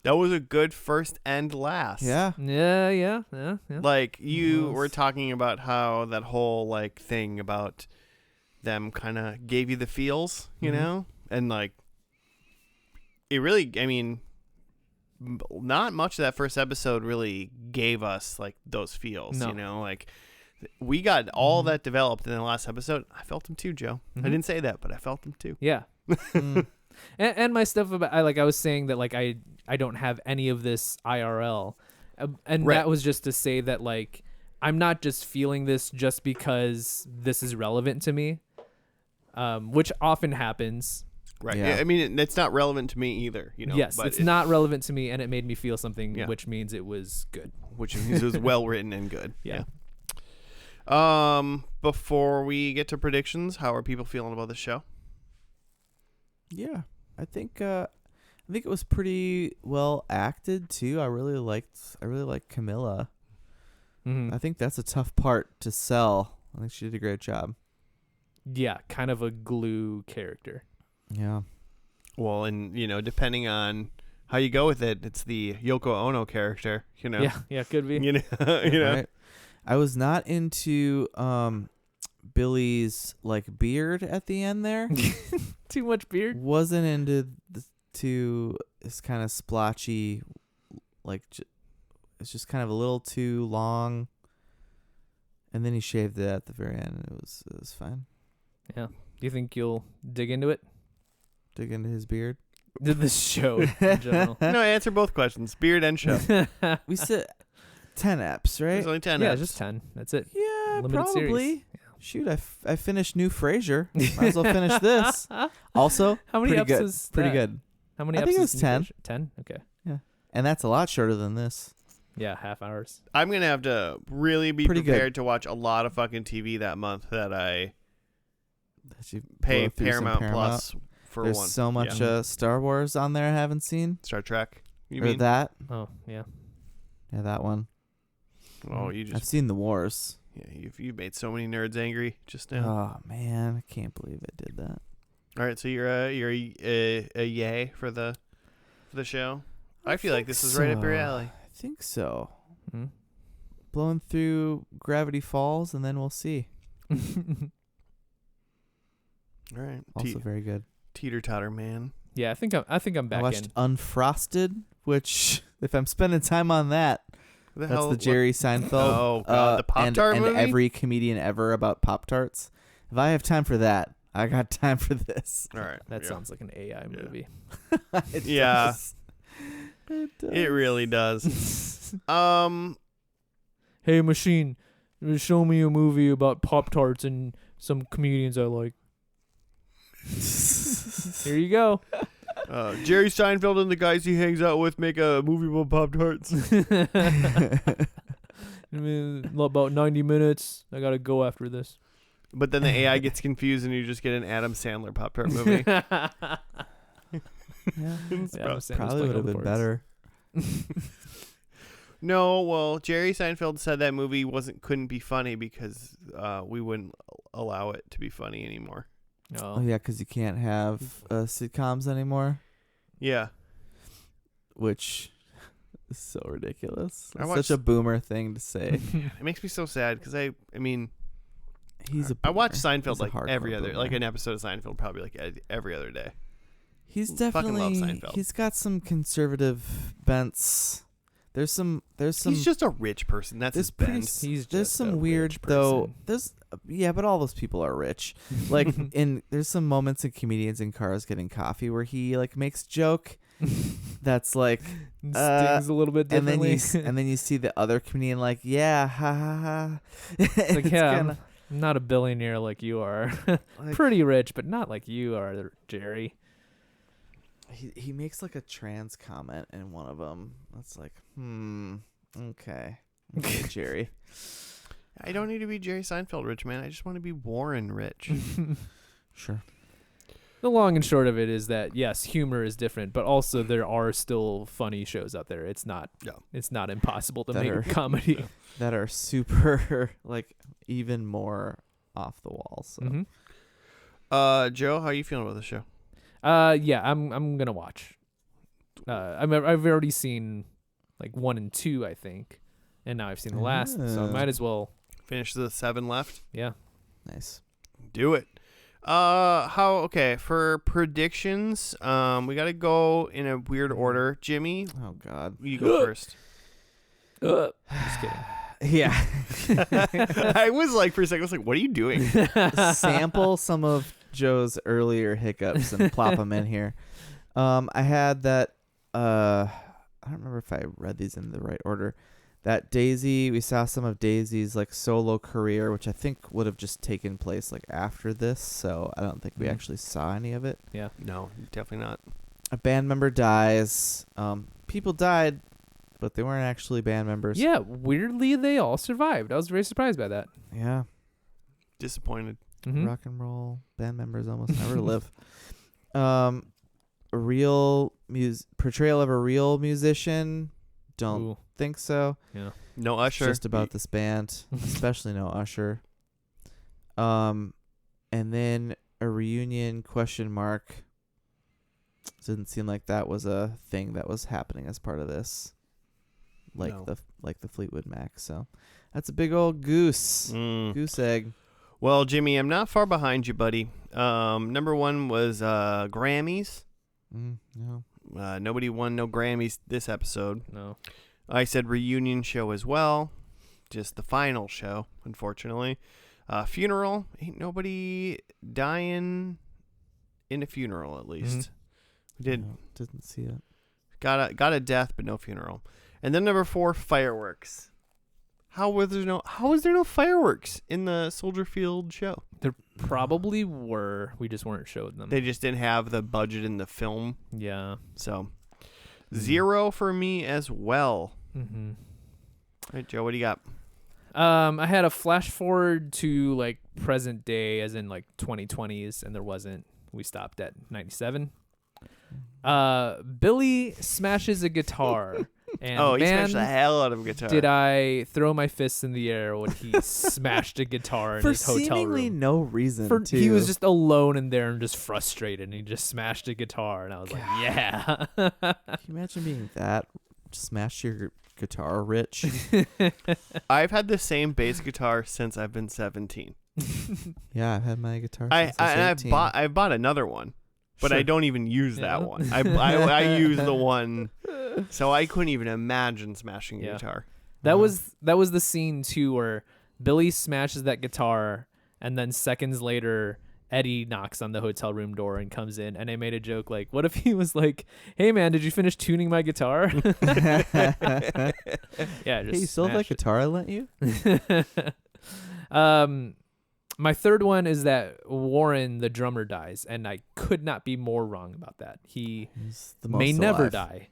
that was a good first and last. Yeah. Yeah. Like you was. were talking about how that whole like thing about them kind of gave you the feels, you Mhm. know? And like it really, I mean, not much of that first episode really gave us like those feels, No. you know? Like we got all Mhm. that developed in the last episode. I felt them too, Joe. Mhm. I didn't say that, but I felt them too. Yeah. Mm. And my stuff about I was saying that like I don't have any of this IRL, and Right. that was just to say that like I'm not just feeling this just because this is relevant to me, which often happens. Right. Yeah. I mean, it's not relevant to me either, you know. Yes, but it's not relevant to me, and it made me feel something, Yeah. which means it was good. Which means it was well written and good. Yeah. Before we get to predictions, how are people feeling about the show? Yeah. I think it was pretty well acted too. I really liked Camilla. Mhm. I think that's a tough part to sell. I think she did a great job. Yeah, kind of a glue character. Yeah. Well, and you know, depending on how you go with it, it's the Yoko Ono character. You know. Yeah, could be. You know. You know. Right. I was not into Billy's like beard at the end there. Too much beard. Wasn't into this kind of splotchy, like it's just kind of a little too long. And then he shaved it at the very end, and it was fine. Yeah. Do you think you'll dig into it? Dig into his beard. Did this show in general? No, answer both questions. Beard and show. We said 10 eps, right? There's only 10 Yeah, eps. just 10. That's it. Yeah, Limited probably. series. Shoot, I finished New Frasier. Might as well finish this. Also, How many pretty eps good. is Pretty that? good. How many I eps think it is was New 10. Frasier? 10? Okay. And that's a lot shorter than this. Yeah, half hours. I'm going to have to really be Pretty good. prepared to watch a lot of fucking TV that month that I That you pay blow through some Paramount Plus for There's one. so much Yeah. Star Wars on there I haven't seen. Star Trek, you or mean? that. Oh, yeah. Yeah, that one. Oh, you I've just seen the Wars. yeah, you made so many nerds angry just now. Oh man, I can't believe it did that. All right, so you're a yay for the show. I feel like this is right up your alley. I think so. Hmm? Blowing through Gravity Falls, and then we'll see. All right, Also very good. teeter totter man. Yeah, I think I'm I back watched in. Unfrosted, which if I'm spending time on that, Who the that's hell- the Jerry Seinfeld. Oh, God, the Pop-Tart and movie? every comedian ever about Pop-Tarts. If I have time for that, I got time for this. All right, That yeah. sounds like an AI movie. It Yeah. does. It does. It really does. Hey, machine, show me a movie about Pop-Tarts and some comedians I like. Here you go. Jerry Seinfeld and the guys he hangs out with make a movie about Pop Tarts. About 90 minutes. I gotta go after this. But then the AI gets confused and you just get an Adam Sandler Pop Tart movie. Yeah. Probably Would have been better. No, well, Jerry Seinfeld said that movie couldn't be funny because we wouldn't allow it to be funny anymore. Oh No. yeah, because you can't have sitcoms anymore, Yeah. which is so ridiculous. I It's watched- such a boomer thing to say. It makes me so sad because I mean, He's a. I watch boomer. Seinfeld He's a like hardcore every other, boomer. like an episode of Seinfeld probably like every other day. He's fucking love definitely. Seinfeld. He's got some conservative bents. There's some. He's just a rich person. That's there's his pretty bend. s- He's there's just some a weird rich though. person. There's yeah, but all those people are rich. Like there's some moments in comedians in cars getting coffee where he like makes joke that's like Stings a little bit and then differently. and then you see the other comedian like yeah ha ha ha. Like, It's yeah, kinda I'm not a billionaire like you are. like- Pretty rich, but not like you are, Jerry. he makes like a trans comment in one of them. That's like okay Jerry. I don't need to be Jerry Seinfeld rich, man. I just want to be Warren rich. Sure. The long and short of it is that yes, humor is different, but also there are still funny shows out there. It's not Yeah. it's not impossible to That make are- comedy. That are super like even more off the wall. So Mhm. Joe, how are you feeling about the show? Yeah, I'm gonna watch. I've already seen like 1 and 2, I think, and now I've seen the last, so I Ah. might as well. Finish the 7 left. Yeah. nice. Do it. Okay, for predictions, we got to go in a weird order. Jimmy, Oh God. you go first. Just kidding. Yeah. I was like, for a second, I was like, what are you doing? Sample some of Joe's earlier hiccups and plop them in here. I had that. I don't remember if I read these in the right order. That Daisy, we saw some of Daisy's like solo career, which I think would have just taken place like after this. So I don't think we Mhm. actually saw any of it. Yeah. No, definitely not. A band member dies. People died, but they weren't actually band members. Yeah. Weirdly, they all survived. I was very surprised by that. Yeah. Disappointed. Mhm. Rock and roll band members almost never live. A real portrayal of a real musician. Don't Ooh, think so. yeah. No It's Usher. just about this band, especially no Usher. And then a reunion ? Didn't seem like that was a thing that was happening as part of this. Like No. the Fleetwood Mac. So that's a big old goose egg. Well, Jimmy, I'm not far behind you, buddy. Number 1 was Grammys. No. Nobody won no Grammys this episode. No. I said reunion show as well. just the final show, unfortunately. Funeral, ain't nobody dying in a funeral, at least. We Didn't see it. got a death, but no funeral. And then number 4, fireworks. How is there no fireworks in the Soldier Field show? There probably were. We just weren't showed them. They just didn't have the budget in the film. Yeah. So 0 for me as well. Mm-hmm. All right, Joe, what do you got? I had a flash forward to like present day, as in like 2020s, and there wasn't. We stopped at 97. Billy smashes a guitar. And He man, smashed the hell out of a guitar. did I throw my fists in the air when he smashed a guitar in For his hotel seemingly room. no reason. He was just alone in there and just frustrated, and he just smashed a guitar, and I was like, yeah. Can you imagine being that? Smash your guitar, Rich. I've had the same bass guitar since I've been 17. Yeah, I've had my guitar since I was 18. I've bought another one, but I Sure. don't even use that Yeah. one. I use the one, so I couldn't even imagine smashing a Yeah. guitar. That was the scene too where Billy smashes that guitar, and then seconds later Eddie knocks on the hotel room door and comes in, and I made a joke like, what if he was like, hey man, did you finish tuning my guitar? Yeah, just Hey, you still have that smash it. guitar I lent you? My third one is that Warren, the drummer, dies, and I could not be more wrong about that. He He's the may most never alive. die.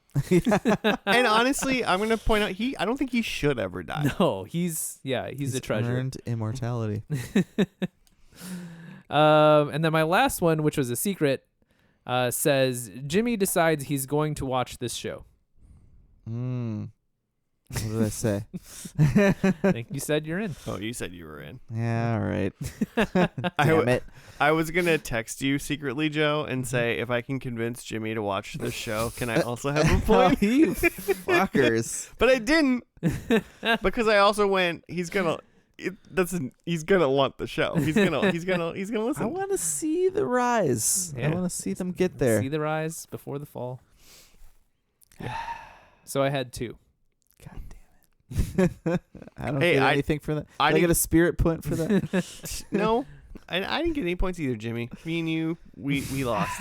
And honestly, I'm gonna point out I don't think he should ever die. No, he's a treasure. Earned immortality. And then my last one, which was a secret, says Jimmy decides he's going to watch this show. What did I say? I think you said you're in. Oh, you said you were in. Yeah, all right. I Damn it. I was gonna text you secretly, Joe, and say if I can convince Jimmy to watch this show, can I also have a Oh, point? you fuckers. But I didn't, because I also went. He's gonna want the show. He's gonna I listen. want to see the rise. Yeah. I want to see them get there. See the rise before the fall. Yeah. So I had 2. God damn it. I don't Hey, get I- anything for that. I Did I get a spirit point for that? No, I didn't get any points either, Jimmy. Me and you, we lost.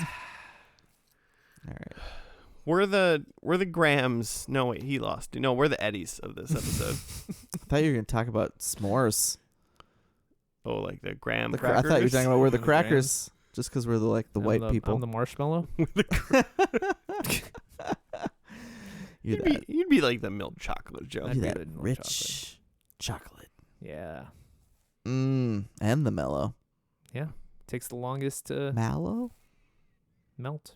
All right. We're the Grahams. No, wait, he lost. No, we're the Eddies of this episode. I thought you were going to talk about s'mores. Oh, like the Graham I crackers. thought you were talking about we're the The crackers. Just because we're the I'm white the, people. I'm the marshmallow. You'd be like the milk chocolate, Joe. I'd You be that the milk rich chocolate. Yeah. And the mellow. Takes the longest to Mallow? melt.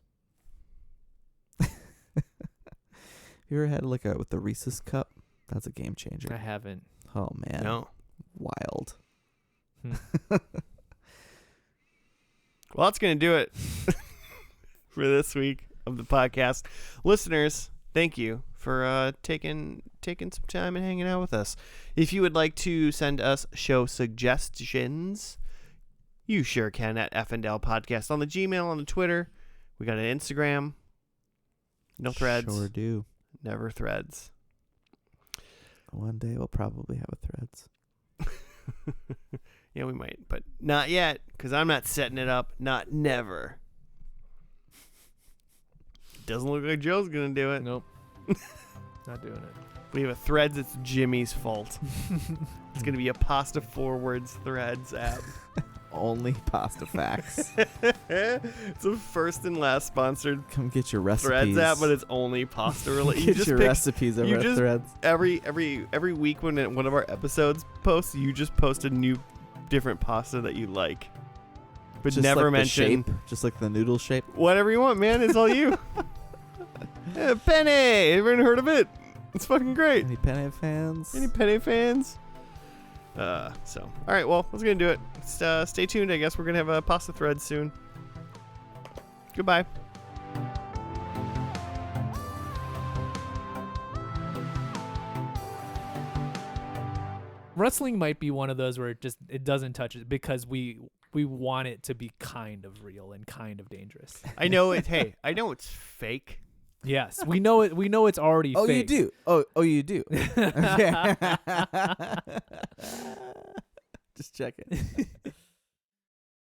You ever had like with the Reese's cup? That's a game changer. I haven't. Oh man. No. Wild. Well, that's going to do it for this week of the podcast. Listeners, thank you for taking some time and hanging out with us. If you would like to send us show suggestions, you sure can at FNDL Podcast on the Gmail, on the Twitter. We got an Instagram. No threads. Sure do. Never threads. One day we'll probably have a threads. Yeah, we might, but not yet, because I'm not setting it up. Not never. Doesn't look like Joe's going to do it. Nope. Not doing it. We have a threads. It's Jimmy's fault. It's going to be a pasta forwards threads app. Only pasta facts. It's a first and last sponsored Come get your recipes. threads app, but it's only pasta related. Get your recipes over you at just- threads. every week when one of our episodes posts, you just post a new different pasta that you like, but Just never like mention the shape, just like the noodle shape. whatever you want, man. It's all you. Penne. Everyone heard of it? It's fucking great. Any penne fans? Any Penne fans? All right, well, that's gonna do it. Stay tuned. I guess we're gonna have a pasta thread soon. Goodbye. Wrestling might be one of those where it doesn't touch it because we want it to be kind of real and kind of dangerous. I know it. Hey, I know it's fake, Yes, we know it. We know it's already. Oh, fake. you do. Oh, you do. Okay. Just checking.